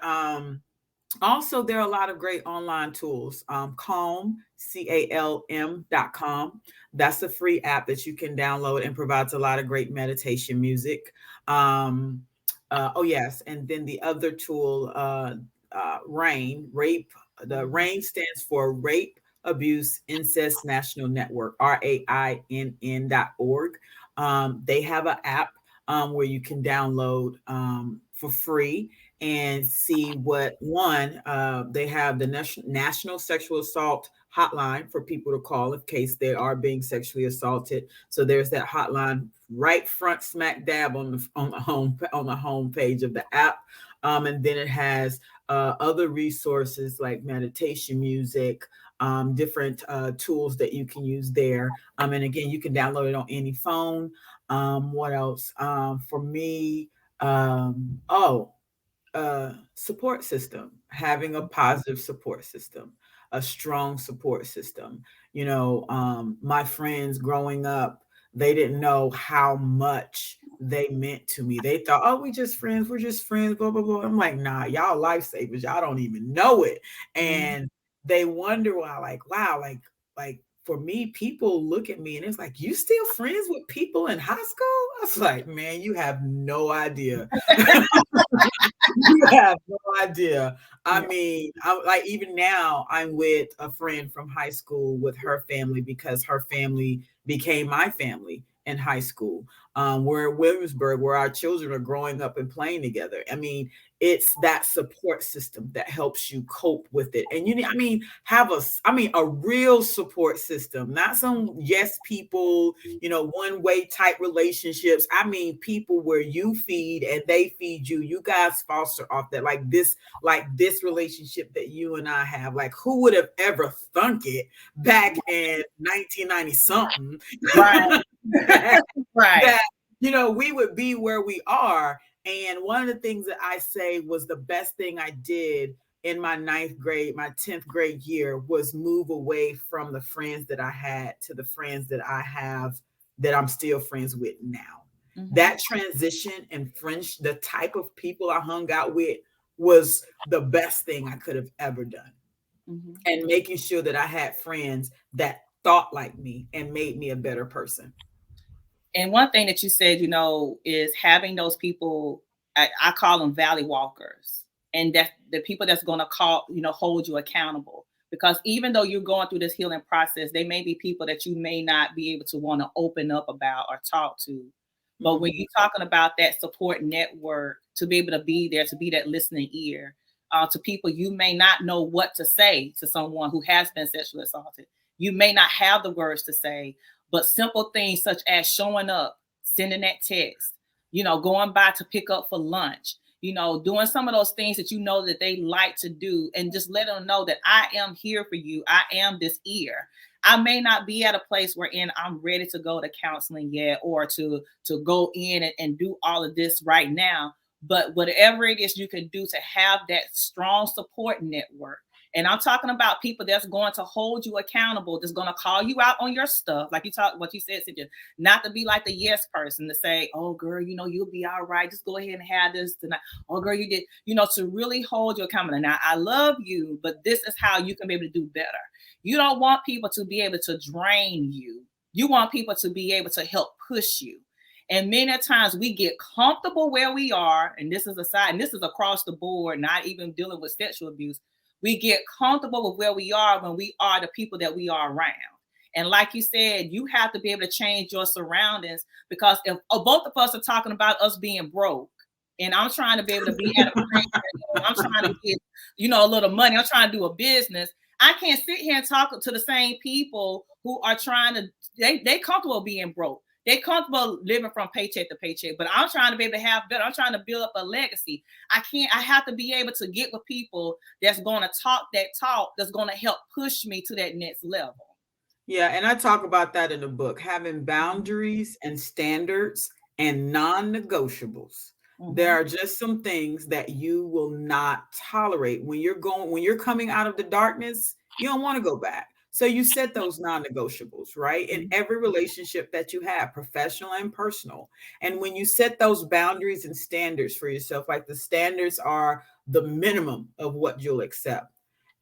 also there are a lot of great online tools. Calm, calm.com. That's a free app that you can download and provides a lot of great meditation music. Oh yes, and then the other tool, rain rape the rain stands for Rape Abuse Incest National Network, RAINN.org. They have an app where you can download for free and see what one, they have the National Sexual Assault hotline for people to call in case they are being sexually assaulted. So there's that hotline right front smack dab on the home page of the app. And then it has other resources like meditation music, different tools that you can use there. And again, you can download it on any phone. What else? For me, support system, having a positive support system, a strong support system. My friends growing up, they didn't know how much they meant to me. They thought, oh, we're just friends, blah, blah, blah. I'm like, nah, y'all lifesavers. Y'all don't even know it. Mm-hmm. And they wonder why, like, wow, like for me, people look at me and it's like, you still friends with people in high school? I was like, man, you have no idea. You have no idea. I Yeah. mean, I like even now I'm with a friend from high school with her family because her family became my family in high school. We're in Williamsburg where our children are growing up and playing together. I mean, it's that support system that helps you cope with it. And I mean, a real support system, not some yes people, one way type relationships. I mean, people where you feed and they feed you. You guys foster off that, like this relationship that you and I have. Like, who would have ever thunk it back in 1990 something Right. that, Right. that we would be where we are. And one of the things that I say was the best thing I did in my ninth grade, my 10th grade year, was move away from the friends that I had to the friends that I have that I'm still friends with now. Mm-hmm. That transition and French, the type of people I hung out with was the best thing I could have ever done. Mm-hmm. And making sure that I had friends that thought like me and made me a better person. And one thing that you said, is having those people, I call them valley walkers. And that the people that's going to hold you accountable. Because even though you're going through this healing process, they may be people that you may not be able to want to open up about or talk to. But when Mhm. you're talking about that support network, to be able to be there, to be that listening ear to people, you may not know what to say to someone who has been sexually assaulted. You may not have the words to say, but simple things such as showing up, sending that text, going by to pick up for lunch, doing some of those things that that they like to do, and just let them know that I am here for you. I am this ear. I may not be at a place wherein I'm ready to go to counseling yet, or to go in and do all of this right now. But whatever it is you can do to have that strong support network. And I'm talking about people that's going to hold you accountable, that's going to call you out on your stuff. Like what you said, Cynthia, not to be like the yes person to say, oh, girl, you'll be all right. Just go ahead and have this tonight. Oh, girl, you did, to really hold you accountable. Now, I love you, but this is how you can be able to do better. You don't want people to be able to drain you. You want people to be able to help push you. And many times we get comfortable where we are, and this is aside, and this is across the board, not even dealing with sexual abuse. We get comfortable with where we are when we are the people that we are around. And like you said, you have to be able to change your surroundings, because if both of us are talking about us being broke, and I'm trying to be able to be at a place where I'm trying to get, a little money, I'm trying to do a business. I can't sit here and talk to the same people who are trying to, they comfortable being broke. They're comfortable living from paycheck to paycheck, but I'm trying to be able to have better. I'm trying to build up a legacy. I have to be able to get with people that's going to talk that talk, that's going to help push me to that next level. Yeah, and I talk about that in the book, having boundaries and standards and non-negotiables. There are just some things that you will not tolerate when you're coming out of the darkness. You don't want to go back. So you set those non-negotiables, right? In every relationship that you have, professional and personal. And when you set those boundaries and standards for yourself, like the standards are the minimum of what you'll accept,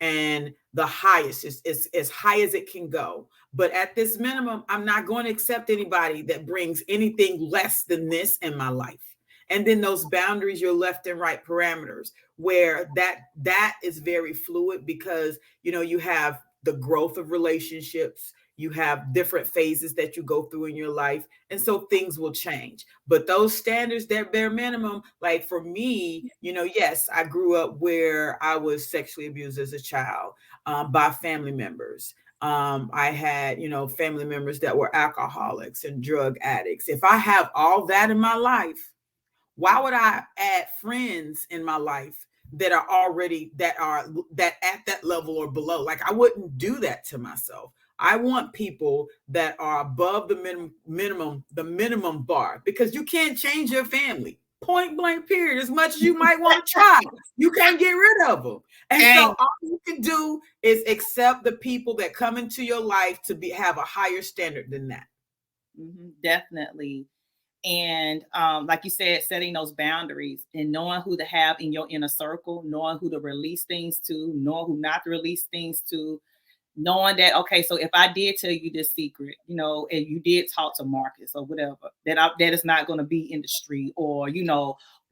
and the highest is as high as it can go. But at this minimum, I'm not going to accept anybody that brings anything less than this in my life. And then those boundaries, your left and right parameters, where that is very fluid, because you have the growth of relationships, you have different phases that you go through in your life, and so things will change. But those standards, that bare minimum, like for me, yes, I grew up where I was sexually abused as a child, by family members. I had, family members that were alcoholics and drug addicts. If I have all that in my life, why would I add friends in my life that are already that at that level or below? Like, I wouldn't do that to myself. I want people that are above the minimum bar, because you can't change your family. Point blank, period. As much as you might want to try, you can't get rid of them. And so all you can do is accept the people that come into your life to have a higher standard than that. Definitely. And like you said, setting those boundaries and knowing who to have in your inner circle, knowing who to release things to, knowing who not to release things to, knowing that, okay, so if I did tell you this secret, and you did talk to Marcus or whatever, that is not going to be in the street, or, do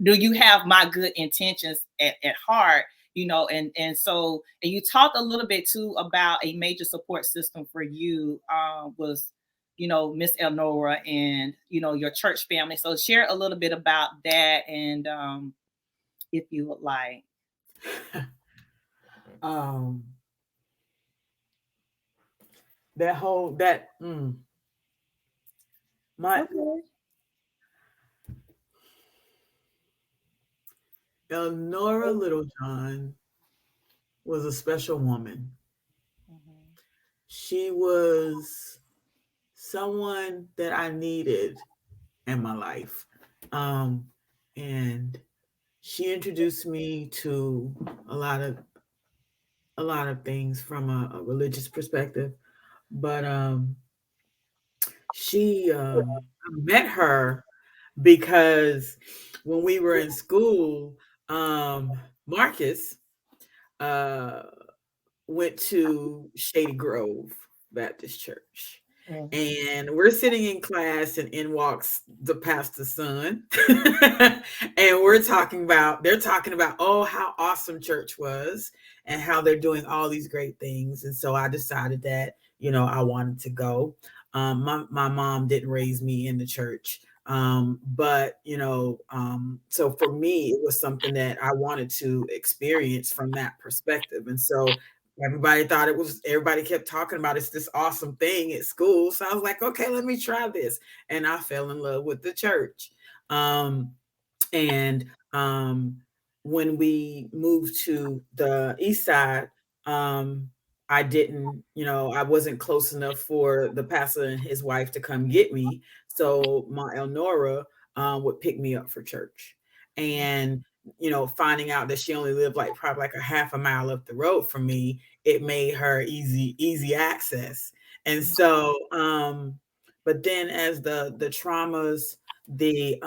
you have my good intentions at heart? And you talked a little bit too about a major support system for you, was Miss Elnora and your church family. So share a little bit about that, and if you would like. That whole that my okay. Elnora Littlejohn was a special woman. She was someone that I needed in my life. And she introduced me to a lot of things from a religious perspective. But I met her because when we were in school, Marcus went to Shady Grove Baptist Church. And we're sitting in class, and in walks the pastor's son. And they're talking about, oh, how awesome church was and how they're doing all these great things. And so I decided that, I wanted to go. My mom didn't raise me in the church. But so for me, it was something that I wanted to experience from that perspective. And so everybody thought it was, everybody kept talking about it's this awesome thing at school. So I was like, okay, let me try this. And I fell in love with the church. Um, and when we moved to the east side, I didn't, I wasn't close enough for the pastor and his wife to come get me. So my Elnora would pick me up for church. And finding out that she only lived like probably like a half a mile up the road from me, it made her easy access. And so, but then as the traumas, the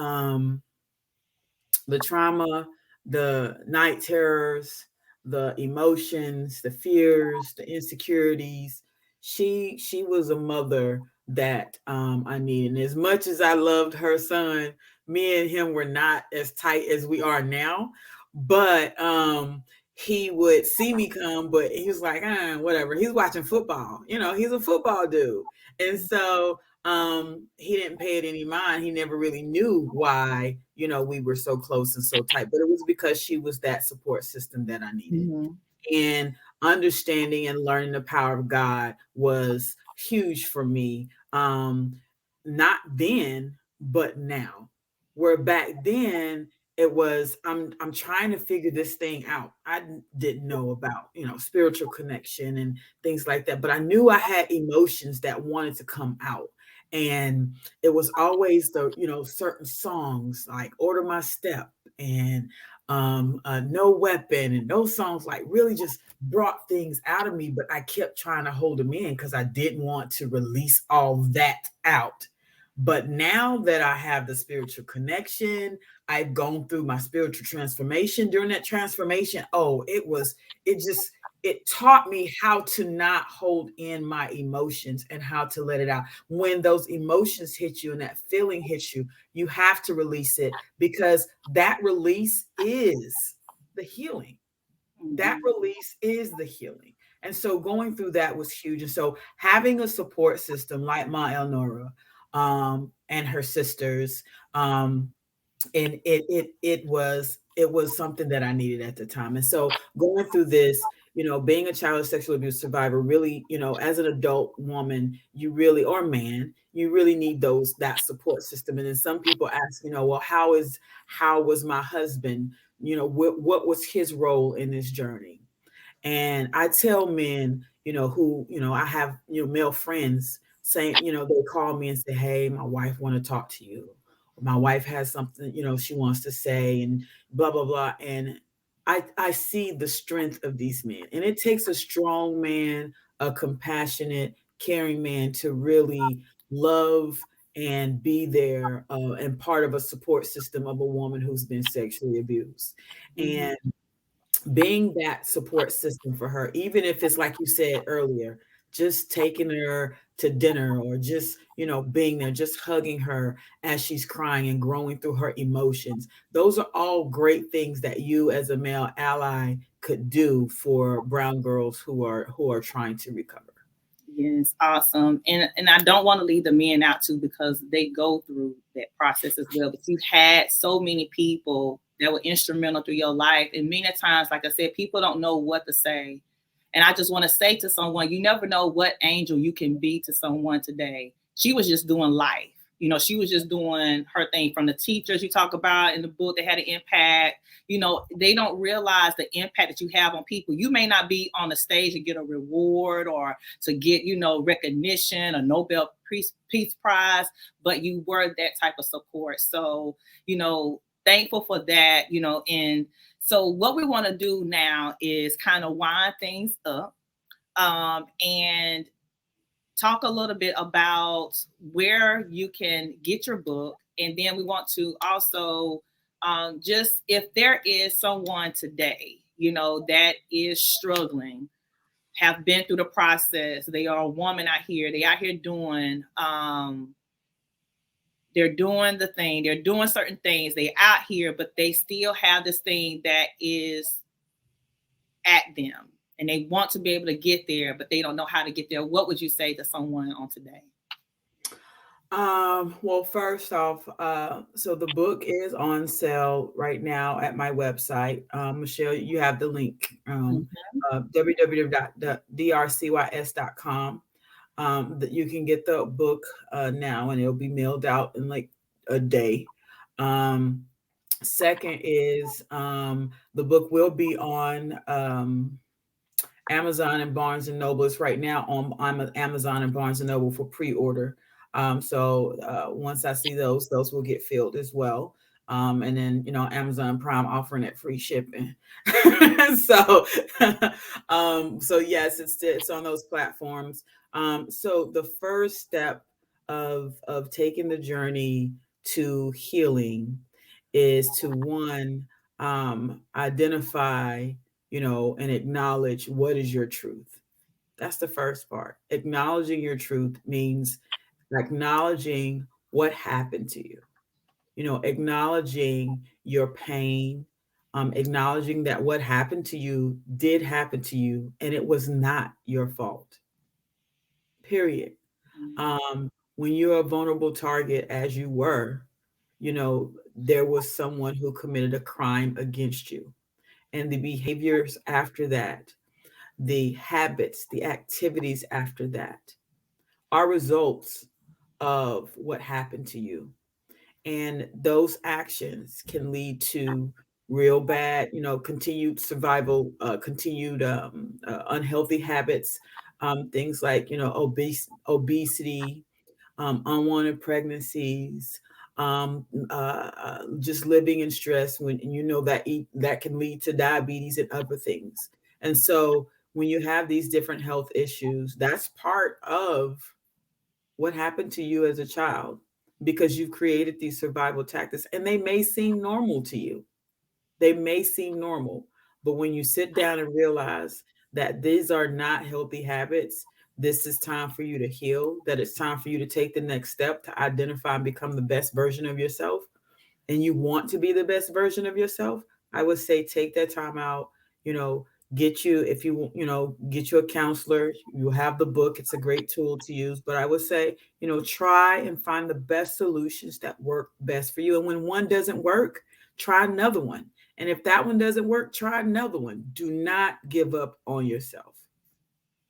the trauma, the night terrors, the emotions, the fears, the insecurities. She was a mother that I needed. And as much as I loved her son, me and him were not as tight as we are now. But he would see me come, but he was like, whatever. He's watching football. He's a football dude. And so he didn't pay it any mind. He never really knew why, we were so close and so tight, but it was because she was that support system that I needed. Mhm. And understanding and learning the power of God was huge for me. Not then, but now. Where back then it was, I'm trying to figure this thing out. I didn't know about, spiritual connection and things like that, but I knew I had emotions that wanted to come out. And it was always the, certain songs like Order My Step and No Weapon, and those songs like really just brought things out of me, but I kept trying to hold them in because I didn't want to release all that out. But now that I have the spiritual connection, I've gone through my spiritual transformation. During that transformation, it just, it taught me how to not hold in my emotions and how to let it out. When those emotions hit you and that feeling hits you, you have to release it, because that release is the healing. That Mhm. release is the healing. And so going through that was huge. And so having a support system like my Elnora and her sisters, and it was something that I needed at the time. And so going through this, being a child sexual abuse survivor, really, as an adult woman, you really, or man, you really need that support system. And then some people ask, well, how was my husband? What was his role in this journey? And I tell men, who, I have, male friends saying, they call me and say, hey, my wife want to talk to you. My wife has something, she wants to say, and blah, blah, blah. And I see the strength of these men. And it takes a strong man, a compassionate, caring man to really love and be there and part of a support system of a woman who's been sexually abused. Mhm. And being that support system for her, even if it's like you said earlier, just taking her to dinner, or just, being there, just hugging her as she's crying and growing through her emotions. Those are all great things that you as a male ally could do for brown girls who are trying to recover. Yes, awesome. And I don't want to leave the men out too, because they go through that process as well. But you had so many people that were instrumental through your life. And many times, like I said, people don't know what to say. And I just want to say to someone, you never know what angel you can be to someone today. She was just doing life. She was just doing her thing. From the teachers you talk about in the book that had an impact, they don't realize the impact that you have on people. You may not be on the stage to get a reward or to get, recognition, a Nobel Peace Prize, but you were that type of support. So, thankful for that, and so what we want to do now is kind of wind things up, and talk a little bit about where you can get your book. And then we want to also, just if there is someone today, that is struggling, have been through the process. They are a woman out here. They out here doing, they're doing the thing. They're doing certain things. They out here, but they still have this thing that is at them, and they want to be able to get there, but they don't know how to get there. What would you say to someone on today? Well, first off, so the book is on sale right now at my website. Michelle, you have the link, Mhm. www.drcys.com. That you can get the book now, and it'll be mailed out in like a day. Um, Second is the book will be on Amazon and Barnes and Noble. Is right now on Amazon and Barnes and Noble for pre-order. So once I see those will get filled as well. And then Amazon Prime offering it free shipping. so so yes, it's on those platforms. So the first step of taking the journey to healing is to one, identify, and acknowledge what is your truth. That's the first part. Acknowledging your truth means acknowledging what happened to you, acknowledging your pain, acknowledging that what happened to you did happen to you and it was not your fault, period. Mhm. When you're a vulnerable target, as you were, there was someone who committed a crime against you. And the behaviors after that, the habits, the activities after that are results of what happened to you. And those actions can lead to real bad, continued survival, continued unhealthy habits, things like, obesity, unwanted pregnancies, just living in stress when that can lead to diabetes and other things. And so when you have these different health issues, that's part of what happened to you as a child because you've created these survival tactics and they may seem normal to you. They may seem normal, but when you sit down and realize that these are not healthy habits, this is time for you to heal, that it's time for you to take the next step to identify and become the best version of yourself, and you want to be the best version of yourself, I would say take that time out, you know, get you, if you, get you a counselor, you have the book, it's a great tool to use. But I would say, try and find the best solutions that work best for you. And when one doesn't work, try another one. And if that one doesn't work, try another one. Do not give up on yourself.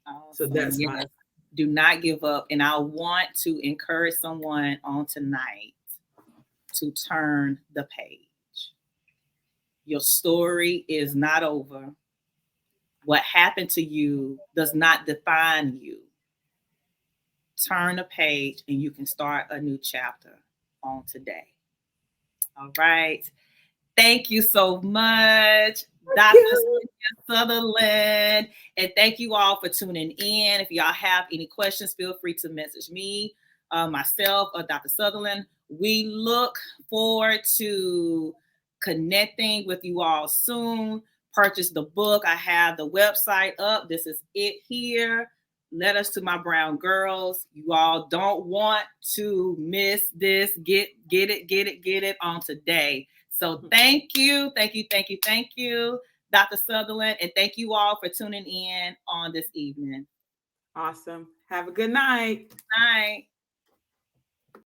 So Awesome. that's my Yes. Do not give up. And I want to encourage someone on tonight to turn the page. Your story is not over. What happened to you does not define you. Turn the page and you can start a new chapter on today. All right. Thank you so much, thank Dr. you. Sutherland. And thank you all for tuning in. If y'all have any questions, feel free to message me, myself, or Dr. Sutherland. We look forward to connecting with you all soon. Purchase the book. I have the website up. This is it here. Letters to My Brown Girls. You all don't want to miss this. Get it on today. So thank you, Dr. Sutherland, and thank you all for tuning in on this evening. Awesome. Have a good night. Night.